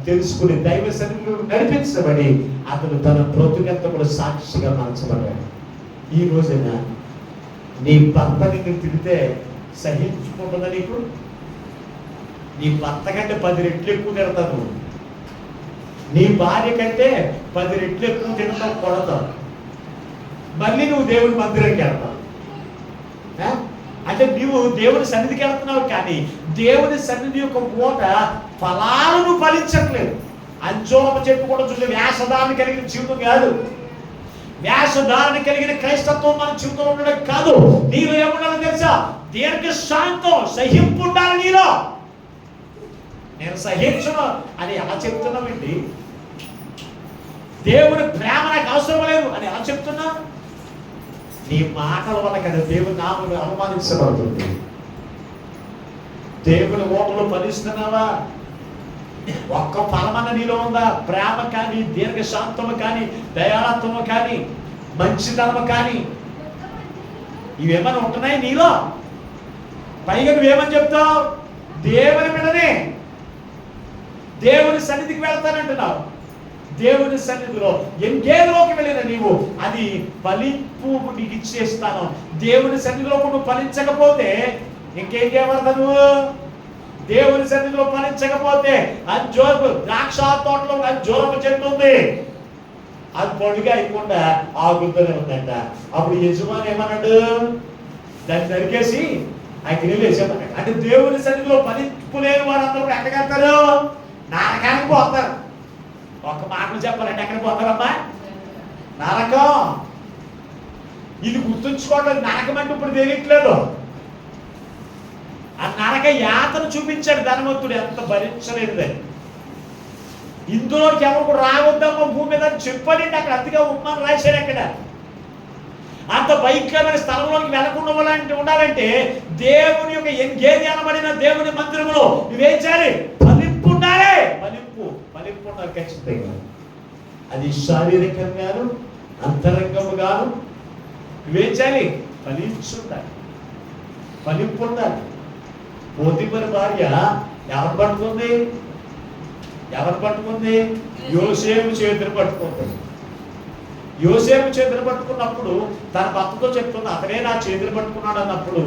తెలుసుకుని దైవ సన్నిధిలో నడిపించబడి అతను తన బ్రతుకంతా కూడా సాక్షిగా మార్చబడ్డాడు. ఈ రోజున నీ భర్త నిన్ను తిడితే సహించుకుంటుందా? నీకు నీ భర్త కంటే 10 రెట్లు ఎక్కువ తిడతావు. నీ భార్య కంటే 10 రెట్లు ఎక్కువ తిడతావు, కొడతావు. మళ్ళీ నువ్వు దేవుని మందిరానికి వెళ్తావు. అంటే నువ్వు దేవుని సన్నిధికి వెళ్తున్నావు, కానీ దేవుని సన్నిధి యొక్క పూట ఫలాలను ఫలించట్లేదు. అంచోమ చెట్టు కూడా చూసే వ్యాసధారణ కలిగిన జీవితం కాదు. వ్యాసధారణ కలిగిన క్రైస్తత్వం మన జీవితంలో ఉండడం కాదు. నీలో ఏముండాలో తెలుసా? దీర్ఘశాంతం, సహింపు ఉండాలి నీలో. నేను సహించను అని ఎలా చెప్తున్నావండి? దేవుని ప్రేమ నాకు అవసరం లేదు అని ఎలా చెప్తున్నా? నీ మాటల వల్ల కదా దేవుని నామమును అవమానించబడుతుంది. దేవుని ఓటలో ఫలిస్తున్నావా? ఒక్క ఫలమన్న నీలో ఉందా? ప్రేమ కానీ, దీర్ఘశాంతము కానీ, దయాళత్వము కానీ, మంచితనము కానీ ఇవేమన్నా ఉంటున్నాయి నీలో? పైగా నువ్వేమని చెప్తావు? దేవుని బిడ్డనే, దేవుని సన్నిధికి వెళ్తానంటున్నావు. దేవుని సన్నిధిలో ఎంగేదిలోకి వెళ్ళిన నీవు అది ఫలింపు నీకు ఇచ్చేస్తాను. దేవుని సన్నిధిలో నువ్వు ఫలించకపోతే ఇంకేం చేయబడతా నువ్వు? దేవుని సన్నిధిలో ఫలించకపోతే అంజూరపు ద్రాక్ష తోటలో అంజూరపు చెట్టు ఉంది, అది పండుగ అయిపోకుండా ఆగుతూనే ఉందంట. అప్పుడు యజమాని ఏమన్నాడు? దాన్ని నరికేసి అగ్నిలో వేసేమన్నాడు. అంటే దేవుని సన్నిధిలో ఫలింపులేని వారందరూ ఎక్కడికెళ్తారు? నరకానికి పోతారు. ఒక మాటలు చెప్పాలంటే ఎక్కడికి పోతారమ్మా? నరకం. ఇది గుర్తుంచుకోవడం. నరకం అంటే ఇప్పుడు తెలియట్లేదు. ఆ నరక యాతను చూపించాడు ధనవంతుడు, ఎంత భరించలేదు. ఇందులోకి ఎవరు రావద్దమ్మా భూమి మీద చెప్పండి అక్కడ. అందుకే ఉమ్మని రాశాడు అక్కడ. అంత భయంకరమైన స్థలంలోకి వెళ్లకుండా ఉండాలంటే దేవుని యొక్క ఎంగేది అనబడిన దేవుని మందిరంలో నువ్వేం చేయాలి? ఫలింపు ఉండాలి. ఫలింపు ఉండాలి ఖచ్చితంగా. అది శారీరకంగాను అంతరంగముగాను నువ్వేం చేయాలి? ఫలించుండాలి, ఫలింపు ఉండాలి. పోతీఫరు భార్య ఎవరు పట్టుకుంది? యోసేపు చేతులు పట్టుకుంది. యోసేపు చేతులు పట్టుకున్నప్పుడు తన భర్తతో చెప్తుంది, అతనే నా చేతులు పట్టుకున్నాడు అన్నప్పుడు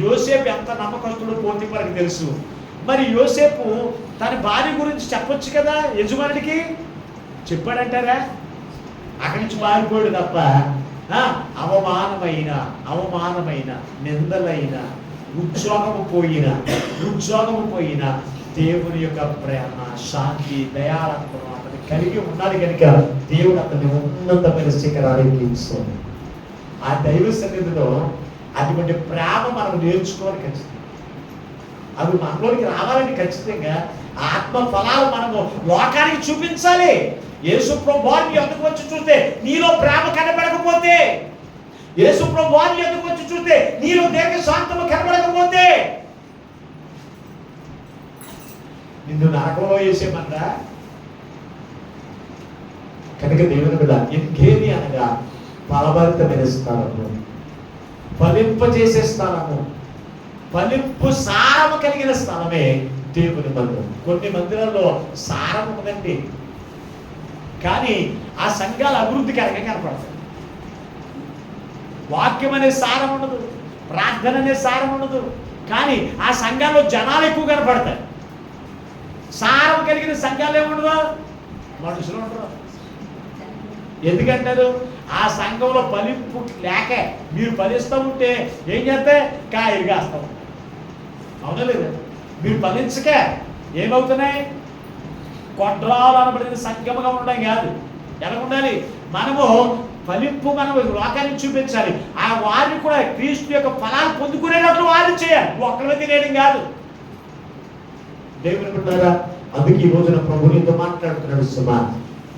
యోసేపు ఎంత నమ్మకస్తుడు పోతీఫరుకి తెలుసు. మరి యోసేపు తన భార్య గురించి చెప్పొచ్చు కదా యజమానుడికి. చెప్పాడంటారా? అక్కడి నుంచి మారిపోయాడు తప్ప అవమానమైన నిందలైన ఉద్యోగము పోయిన దేవుని యొక్క ప్రేమ, శాంతి, దయాళత్వం అతను కలిగి ఉన్నాడు కనుక దేవుడు అతన్ని ఉన్నతమైన శిఖరానికి ఇస్తుంది. ఆ దైవ సన్నిధిలో అటువంటి ప్రేమ మనం నేర్చుకోవాలి ఖచ్చితంగా. అవి మనలోకి రావాలని ఖచ్చితంగా ఆత్మ ఫలాలు మనము లోకానికి చూపించాలి. యేసు ప్రభువుని ఎందుకు వచ్చి చూస్తే నీలో ప్రేమ కనబడకపోతే, యేసు ప్రభువుని ఎందుకు వచ్చి చూస్తే నీలో దీర్ఘ శాంతము కనబడకపోతే నిన్ను నరకంలో వేసేమన్నా. కనుక దేవుని బిడ్డ ఎంగేది అనగా ఫలభరితమైన స్థానము, ఫలింపజేసే స్థానము, ఫలింపు సారము కలిగిన స్థలమే దేవుని మందిరం. కొన్ని మందిరాల్లో సారం ఉందండి, కానీ ఆ సంఘాల అభివృద్ధికి అరగ కనపడతాయి. వాక్యం అనే సారం ఉండదు, ప్రార్థన అనే సారం ఉండదు, కానీ ఆ సంఘాల్లో జనాలు ఎక్కువ కనపడతాయి. సారం కలిగిన సంఘాలు ఏముండదు, మనుషులు ఉండరు. ఎందుకంటారు? ఆ సంఘంలో ఫలింపు లేక మీరు ఫలిస్తూ ఉంటే ఏం చేస్తే కాయలు కాస్తా ఉంటాయి. అవునా లేదా? మీరు ఫలించక ఏమవుతున్నాయి? కొట్రాలు అనబడిన సంఘముగా ఉండడం కాదు. ఎలా ఉండాలి? మనము ఫలింపు మనము లోకానికి చూపించాలి. ఆ వారిని కూడా క్రీస్తు యొక్క ఫలాలు పొందుకునేటట్లు వారిని చేయాలి. ఒక్కరిని తినేయడం కాదు. దేవుని బిడ్డలారా, అందుకే ఈ రోజున ప్రభు నీతో మాట్లాడుతున్నాడు. సుమా,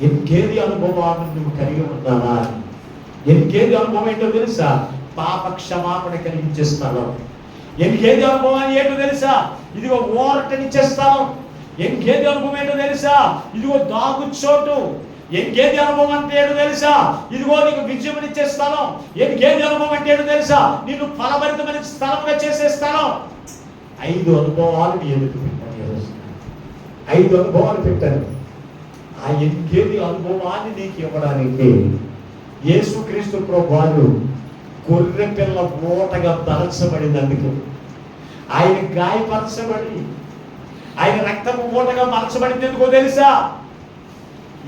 ఎంకేది అనుభవాన్ని నువ్వు కలిగి ఉన్నావా? ఎంకేది అనుభవం ఏంటో తెలుసా? పాప క్షమాపణ కలిగించే స్థలం. ఎంకేది అనుభవాన్ని ఏంటో తెలుసా? ఇదిగో ఓరటనిచ్చే స్థలం. ఎంకేది అనుభవం ఏంటో తెలుసా? ఇదిగో దాగుచోటు. ఎంకేది అనుభవం అంటే ఏంటో తెలుసా? ఇదిగో నీకు విజయమునిచ్చే స్థలం. ఎంకేది అనుభవం అంటే ఏంటో తెలుసా? నిన్ను ఫలభరితమైన స్థలంగా చేసే స్థలం. 5 అనుభవాలు నీ ఎదురు పెట్టాను. 5 అనుభవాలు పెట్టాను. ఆ ఎంకేది అనుభవాన్ని నీకు ఇవ్వడానికి యేసుక్రీస్తు ప్రభువు గొర్రె పిల్ల మూటగా మలచబడినందుకు, ఆయన గాయపరచబడి ఆయన రక్తపు మూటగా మలచబడింది ఎందుకో తెలుసా?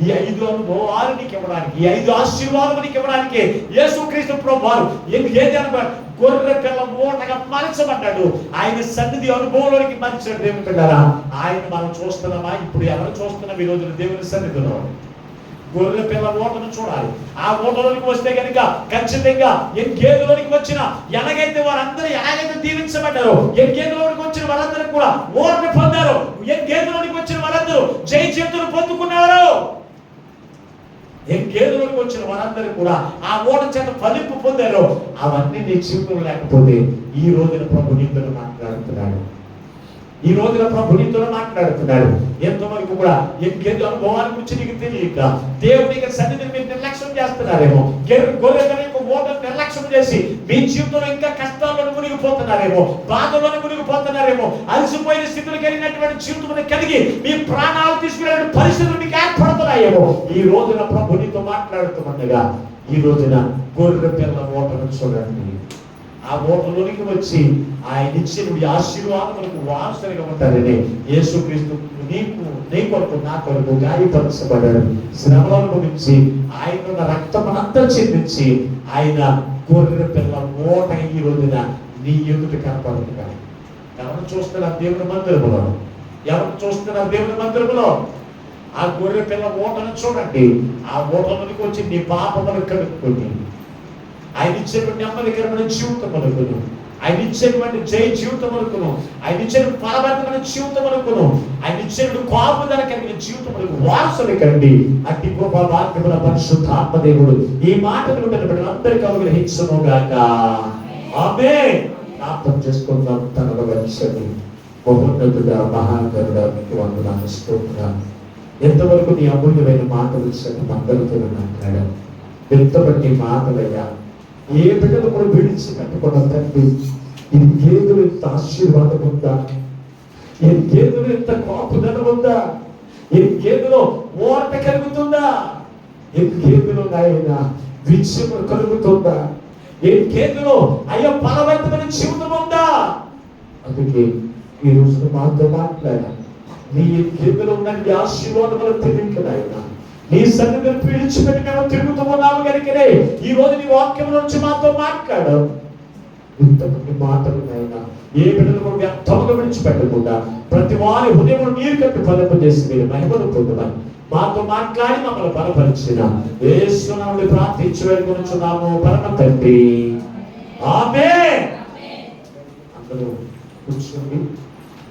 ఈ 5 అనుభవాలు నీకు ఇవ్వడానికి, ఈ 5 ఆశీర్వాదాలు నీకు ఇవ్వడానికి యేసుక్రీస్తు ప్రభువు ఏది అనుభవం? గొర్రె పిల్ల మూటగా మలచబడ్డాడు. ఆయన సన్నిధి అనుభవంలోనికి మలిచాడు. దేవుని బిడ్డలారా, ఆయన మనం చూస్తున్నామా? ఇప్పుడు ఎవరు చూస్తున్నాం ఈ రోజున దేవుని సన్నిధిలో? గొర్రె పిల్ల ఓటను చూడాలి. ఆ ఓటలోనికి వస్తే కనుక ఖచ్చితంగా ఎంగేదులోనికి వచ్చిన ఎలాగైతే దీవించబడ్డారో, ఎంగేదులోనికి వచ్చిన వాళ్ళందరూ కూడా ఓటను పొందారు. ఎంగేదులోనికి వచ్చిన వాళ్ళందరూ జయ చేతులు పొందుకున్నారు. ఎంగేదులోనికి వచ్చిన వాళ్ళందరూ కూడా ఆ ఓట చేత ఫలింపు పొందారు. అవన్నీ నీ జీవితంలో లేకపోతే ఈ రోజున ప్రభు నీతో మాట్లాడుతున్నాడు. ఎంతవరకు కూడా ఎంకేది అనుభవాన్ని గురించి నీకు తెలియక దేవుని సన్నిధిని మీరు నిర్లక్ష్యం చేస్తున్నారేమో. గొర్రె యొక్క ఓటను నిర్లక్ష్యం చేసి మీ జీవితంలో ఇంకా కష్టాలను మునిగిపోతున్నారేమో, బాధలోనే మునిగిపోతున్నారేమో, అలసిపోయిన స్థితిలో కలిగినటువంటి జీవితం కలిగి మీ ప్రాణాలు తీసుకునే పరిస్థితులు మీకు ఏర్పడుతున్నాయేమో, ఈ రోజున ప్రభు నీతో మాట్లాడుతుండగా ఈ రోజున గొర్రె పిల్ల ఓటను చూడండి. ఆ ఓటలోనికి వచ్చి ఆయన ఇచ్చిన ఆశీర్వాదములకు వారసులుగా ఉంటారని యేసుక్రీస్తు నీ కొరకు నా కొరకు గాయపరచబడ్డాడు, శ్రమలను అనుభవించి ఆయన రక్తమనంతా చెందించి ఆయన గొర్రె పిల్ల ఓట ఈ రోజున నీ ఎదుట కనపడుతున్నా. ఎవరు చూస్తున్నారు దేవుని మందిరములో? ఎవరు చూస్తున్నారు దేవుని మందిరములో? ఆ గొర్రె పిల్ల ఓటను చూడండి. ఆ ఓటలోనికి వచ్చి నీ పాపమును కడుక్కొని ఆయన ఇచ్చేటువంటి నెమ్మదికరమైన జీవితం అనుకును, ఆయన ఇచ్చేటువంటి జయ జీవితం అనుకును, ఆయన ఇచ్చిన ఫలవంతమైన జీవితం అనుకును, ఆయన ఇచ్చేటువంటి కాపుదల కలిగిన జీవితం అనుకు వారసులు కండి. అట్టి కృపా వాక్యముల పరిశుద్ధాత్మ దేవుడు ఈ మాటలు అందరికీ అనుగ్రహించును గాక. ఆమేన్. ప్రార్థన చేసుకుందాం. తనలో వచ్చని బహున్నతుడా మహాగరుడా మీకు వందనాలు స్తోత్రాలు. ఎంతవరకు నీ అమూల్యమైన మాటలు మందరితో మాట్లాడా, ఎంతబట్టి మాటలయ్యా ఏ బిడ్డలు కూడా విడిచి కట్టుకున్న తండ్రి, ఇది గేదెలు ఎంత ఆశీర్వాదం ఉందా, ఈ గేదెలు ఎంత కాపుదల ఉందా, ఈ గేదెలో ఓట కలుగుతుందా, ఈ గేదెలో ఆయన విజయం కలుగుతుందా, ఈ గేదెలో అయ్యో ఫలవంతమైన జీవితం ఉందా. అందుకే ఈ రోజు మాతో మాట్లాడా, నీ గేదెలో ఉన్న ఆశీర్వాదములు తెలియకనాయన నీ సన్నిధిని పీల్చిపెట్టి మేము తిరుగుతూ ఉన్నాము కనుకనే ఈ రోజు నీ వాక్యం నుంచి మాతో మాట్లాడు. ఇంతమంది మాటలు అయినా ఏ బిడ్డలు కూడా వ్యర్థముగా విడిచిపెట్టకుండా ప్రతి వారి హృదయం నీరు కట్టి ఫలింపజేసి మీరు మహిమను పొందమని మాతో మాట్లాడి మమ్మల్ని బలపరిచిన యేసు నామములో ప్రార్థించి వేడుకొనుచున్నాము పరమ తండ్రి. ఆమేన్. అందరూ కూర్చోండి.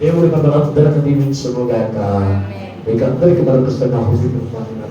దేవుడి మమ్మల్ని అందరికీ దీవించును గాక. మీకు అందరికీ మరొకసారి నా హృదయపూర్వకమైన